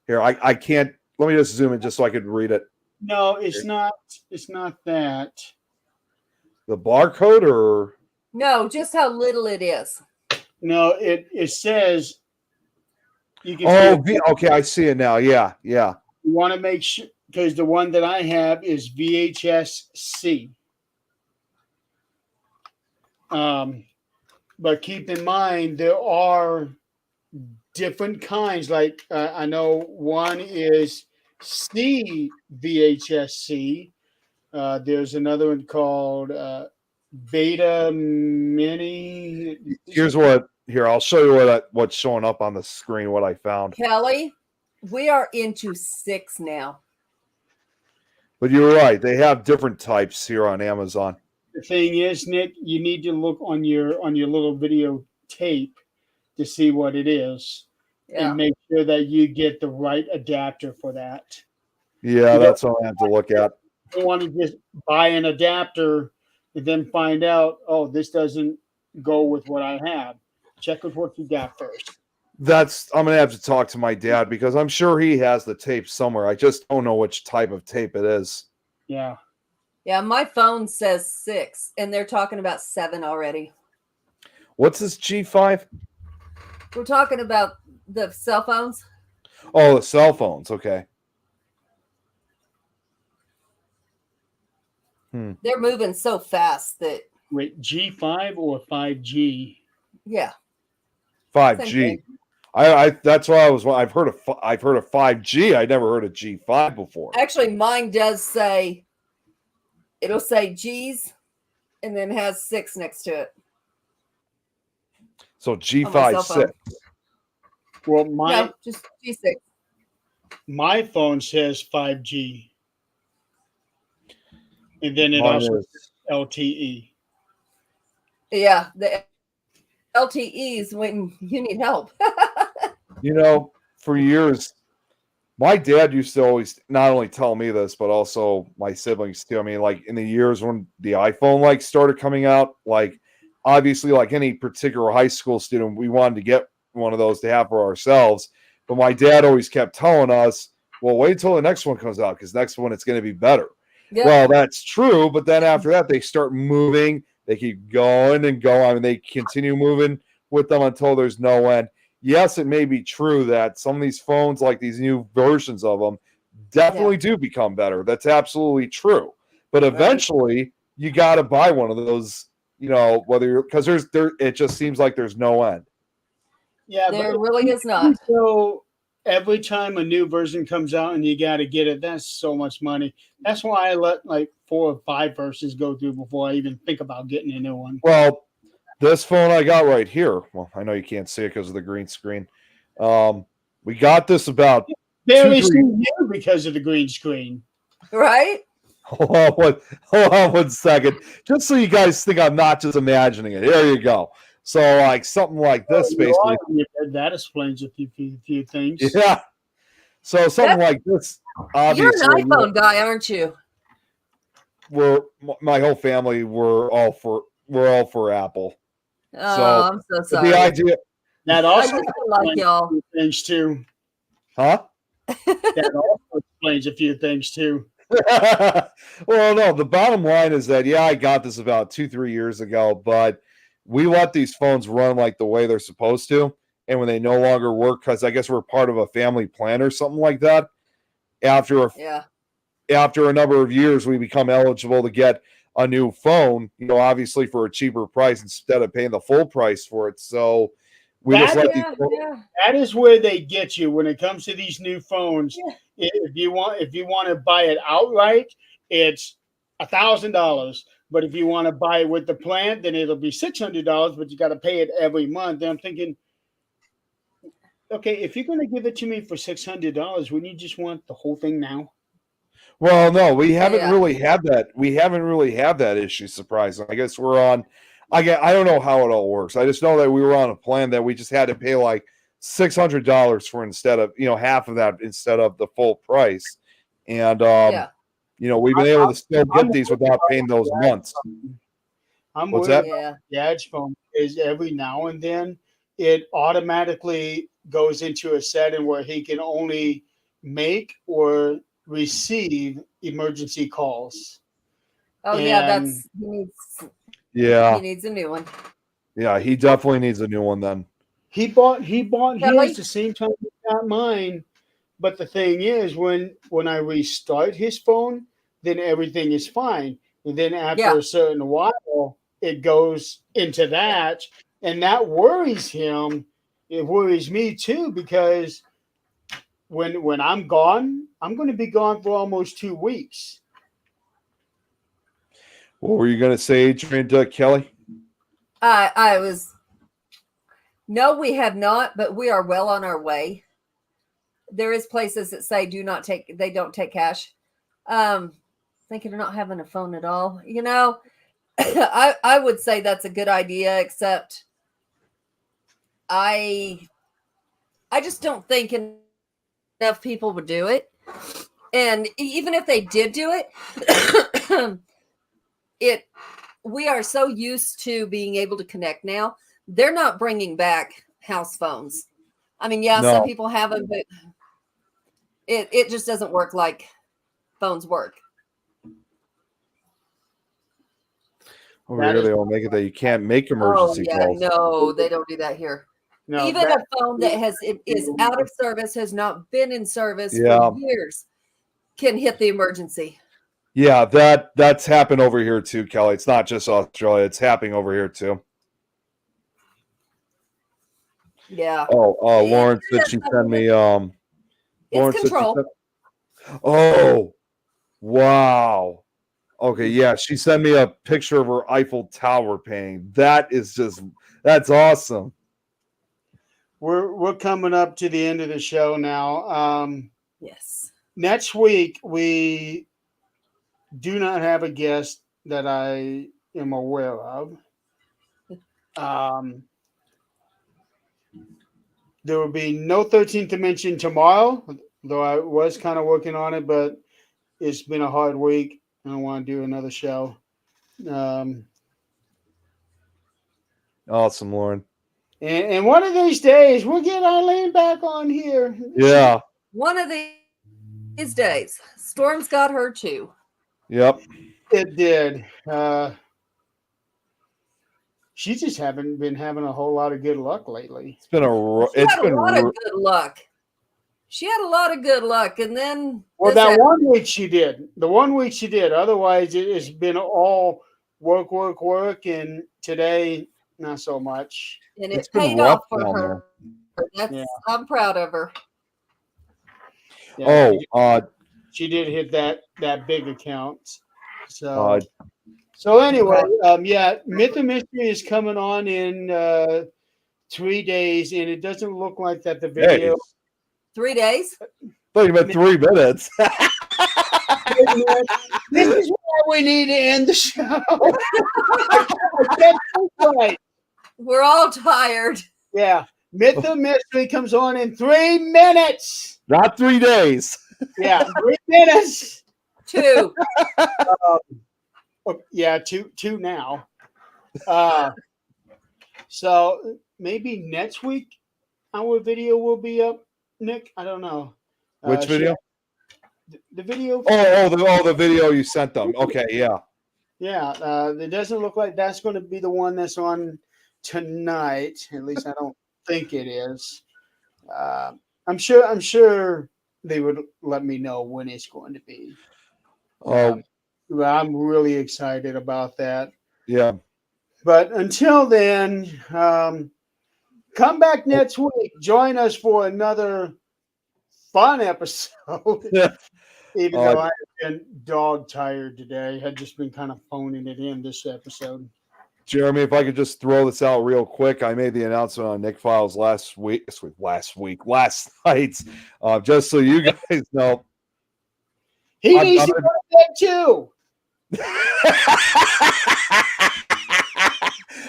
Here, I can't. Let me just zoom in just so I could read it. No, it's not. It's not that. The barcode, or no, just how little it is. No, it says. You can. Okay, I see it now. Yeah. You want to make sure, because the one that I have is VHS-C. But keep in mind there are different kinds. Like I know one is VHS-C. There's another one called Beta Mini. Here, I'll show you what's showing up on the screen, what I found. Kelly, we are into 6 now. But you're right. They have different types here on Amazon. The thing is, Nick, you need to look on your little video tape to see what it is. Yeah. And make sure that you get the right adapter for that. Yeah, that's what I have to look at. You don't want to just buy an adapter and then find out, oh, this doesn't go with what I have. Check with what you got first. I'm gonna have to talk to my dad because I'm sure he has the tape somewhere. I just don't know which type of tape it is. Yeah. Yeah, my phone says 6, and they're talking about 7 already. What's this G5? We're talking about the cell phones. Oh, the cell phones. Okay. They're moving so fast that Wait, G5 or 5G? yeah, 5G. I that's why I've heard of 5G. I never heard of G5 before. actually mine does say it'll say G's and then has 6 next to it. So On my G5 cell phone. 6. Well, No, just G6. my phone says 5G. And then it Mine also is. says LTE. Yeah, the LTEs when you need help. You know, for years, my dad used to always not only tell me this, but also my siblings too. I mean, like in the years when the iPhone like started coming out, like obviously, like any particular high school student, we wanted to get one of those to have for ourselves. But my dad always kept telling us, well, wait until the next one comes out because next one it's going to be better. Yeah. Well, that's true. But then after that, they start moving. They keep going and going. I mean, they continue moving with them until there's no end. Yes, it may be true that some of these phones, like these new versions of them, definitely do become better. That's absolutely true. But eventually, you got to buy one of those. You know, whether you're because it just seems like there's no end. Yeah, There but really is not. so every time a new version comes out and you got to get it, that's so much money. That's why I let like 4 or 5 versions go through before I even think about getting a new one. Well, this phone I got right here. Well, I know you can't see it because of the green screen. We got this about Barely 2-3 seen you because of the green screen. Right? Hold on one second. Just so you guys think I'm not just imagining it. Here you go. So like something like this, basically. That explains a few things. Yeah. So something like this. Obviously, You're an iPhone guy, aren't you? My whole family we're all for Apple. Oh, I'm so But sorry. the idea, That I also just don't like y'all. explains a few things too. huh? That also explains a few things too. Well, no, the bottom line is that, yeah, I got this about 2-3 years ago, but we let these phones run like the way they're supposed to. And when they no longer work, because I guess we're part of a family plan or something like that, after a number of years, we become eligible to get a new phone, you know, obviously for a cheaper price instead of paying the full price for it. So we just let these That is where they get you when it comes to these new phones. Yeah. If you want to buy it outright, it's $1,000. But if you want to buy it with the plan, then it'll be $600. But you got to pay it every month. And I'm thinking, okay, if you're going to give it to me for $600, wouldn't you just want the whole thing now? Well, no, we haven't really had that. We haven't really had that issue. Surprisingly, I guess we're on. I don't know how it all works. I just know that we were on a plan that we just had to pay like $600 for instead of half of that instead of the full price, and we've been able to still get these without paying those months. What's that? Yeah, Dad's phone is every now and then it automatically goes into a setting where he can only make or receive emergency calls. Oh, yeah, he needs a new one. Yeah, he definitely needs a new one then. He bought his the same time he got mine. But the thing is, when I restart his phone, then everything is fine. And then after a certain while, it goes into that. And that worries him. It worries me too, because when I'm gone, I'm going to be gone for almost 2 weeks. What were you going to say, Adrian, Kelly? No, we have not, but we are well on our way. There is places that say they don't take cash. Thinking of not having a phone at all. I would say that's a good idea, except I just don't think enough people would do it. And even if they did do it, we are so used to being able to connect now. They're not bringing back house phones. I mean, yeah, No. some people have them, but it just doesn't work like phones work. Over here, they all make it that you can't make emergency calls. No, they don't do that here. No, Even a phone that is out of service, has not been in service for years, can hit the emergency. Yeah, that's happened over here too, Kelly. It's not just Australia; it's happening over here too. Yeah. Oh, Lauren said she sent me. Lauren It's control. Oh, wow. Okay, yeah, she sent me a picture of her Eiffel Tower painting. That's awesome. We're coming up to the end of the show now. Yes. Next week we do not have a guest that I am aware of. There will be no 13th Dimension tomorrow, though I was kind of working on it, but it's been a hard week. I don't want to do another show. Awesome, Lauren. And one of these days, we'll get Eileen back on here. Yeah. One of these days. Storm's got her too. Yep. It did. She just haven't been having a whole lot of good luck lately. She had a lot of good luck. She had a lot of good luck, and then that 1 week she did. The 1 week she did. Otherwise, it's been all work, and today not so much. And it paid off for her. I'm proud of her. Yeah, she did hit that big account. So anyway, Myth and Mystery is coming on in 3 days, and it doesn't look like that the video. 3 days? I thought you meant 3 minutes. This is why we need to end the show. Right. We're all tired. Yeah. Myth and Mystery comes on in 3 minutes. Not 3 days. Yeah, 3 minutes. 2. Two now. So maybe next week our video will be up, Nick. I don't know. Which video? The video. The video you sent them. Okay, yeah. Yeah, it doesn't look like that's going to be the one that's on tonight. At least I don't think it is. I'm sure they would let me know when it's going to be. I'm really excited about that. Yeah. But until then, come back next week. Join us for another fun episode. Yeah. Even though I've been dog tired today, had just been kind of phoning it in this episode. Jeremy, if I could just throw this out real quick, I made the announcement on Nick Files last night, just so you guys know. He needs to go to bed too.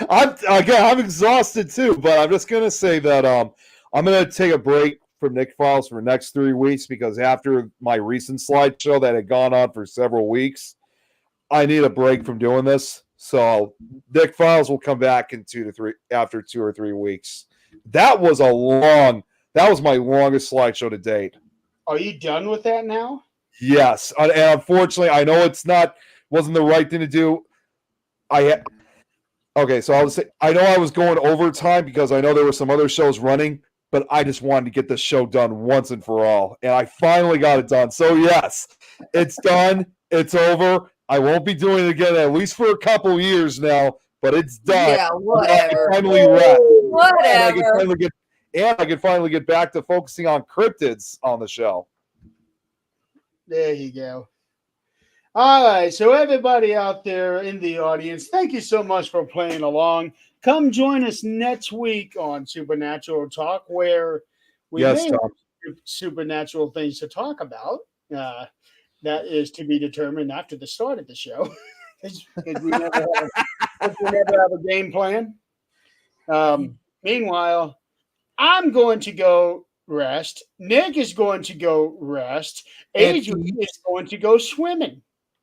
I'm exhausted too, but I'm just gonna say that I'm gonna take a break from Nick Files for the next 3 weeks because after my recent slideshow that had gone on for several weeks, I need a break from doing this. So Nick Files will come back in after 2 or 3 weeks. That was my longest slideshow to date. Are you done with that now? Yes, and unfortunately, I know wasn't the right thing to do. So I know I was going overtime because I know there were some other shows running, but I just wanted to get this show done once and for all, and I finally got it done. So yes, it's done. It's over. I won't be doing it again at least for a couple years now, but it's done. Yeah, whatever. I can finally rest. Whatever. And I can finally get back to focusing on cryptids on the show. There you go. All right, so everybody out there in the audience, thank you so much for playing along. Come join us next week on Supernatural Talk, where we may have supernatural things to talk about. That is to be determined after the start of the show. Because we never have a game plan. Meanwhile, I'm going to go rest. Nick is going to go rest. Adrian is going to go swimming.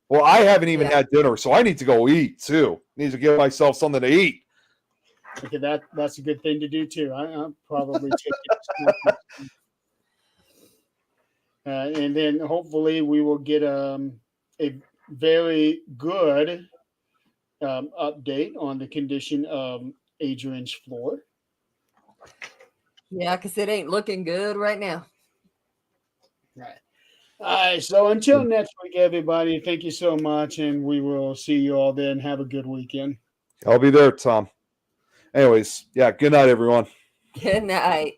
Well, I haven't even had dinner, so I need to go eat too. Need to give myself something to eat. Okay, that's a good thing to do too. I'll probably take it. And then hopefully we will get a very good update on the condition of Adrian's floor. Yeah, because it ain't looking good right now. Right. All right. So until next week, everybody, thank you so much. And we will see you all then. Have a good weekend. I'll be there, Tom. Anyways, yeah, good night, everyone. Good night.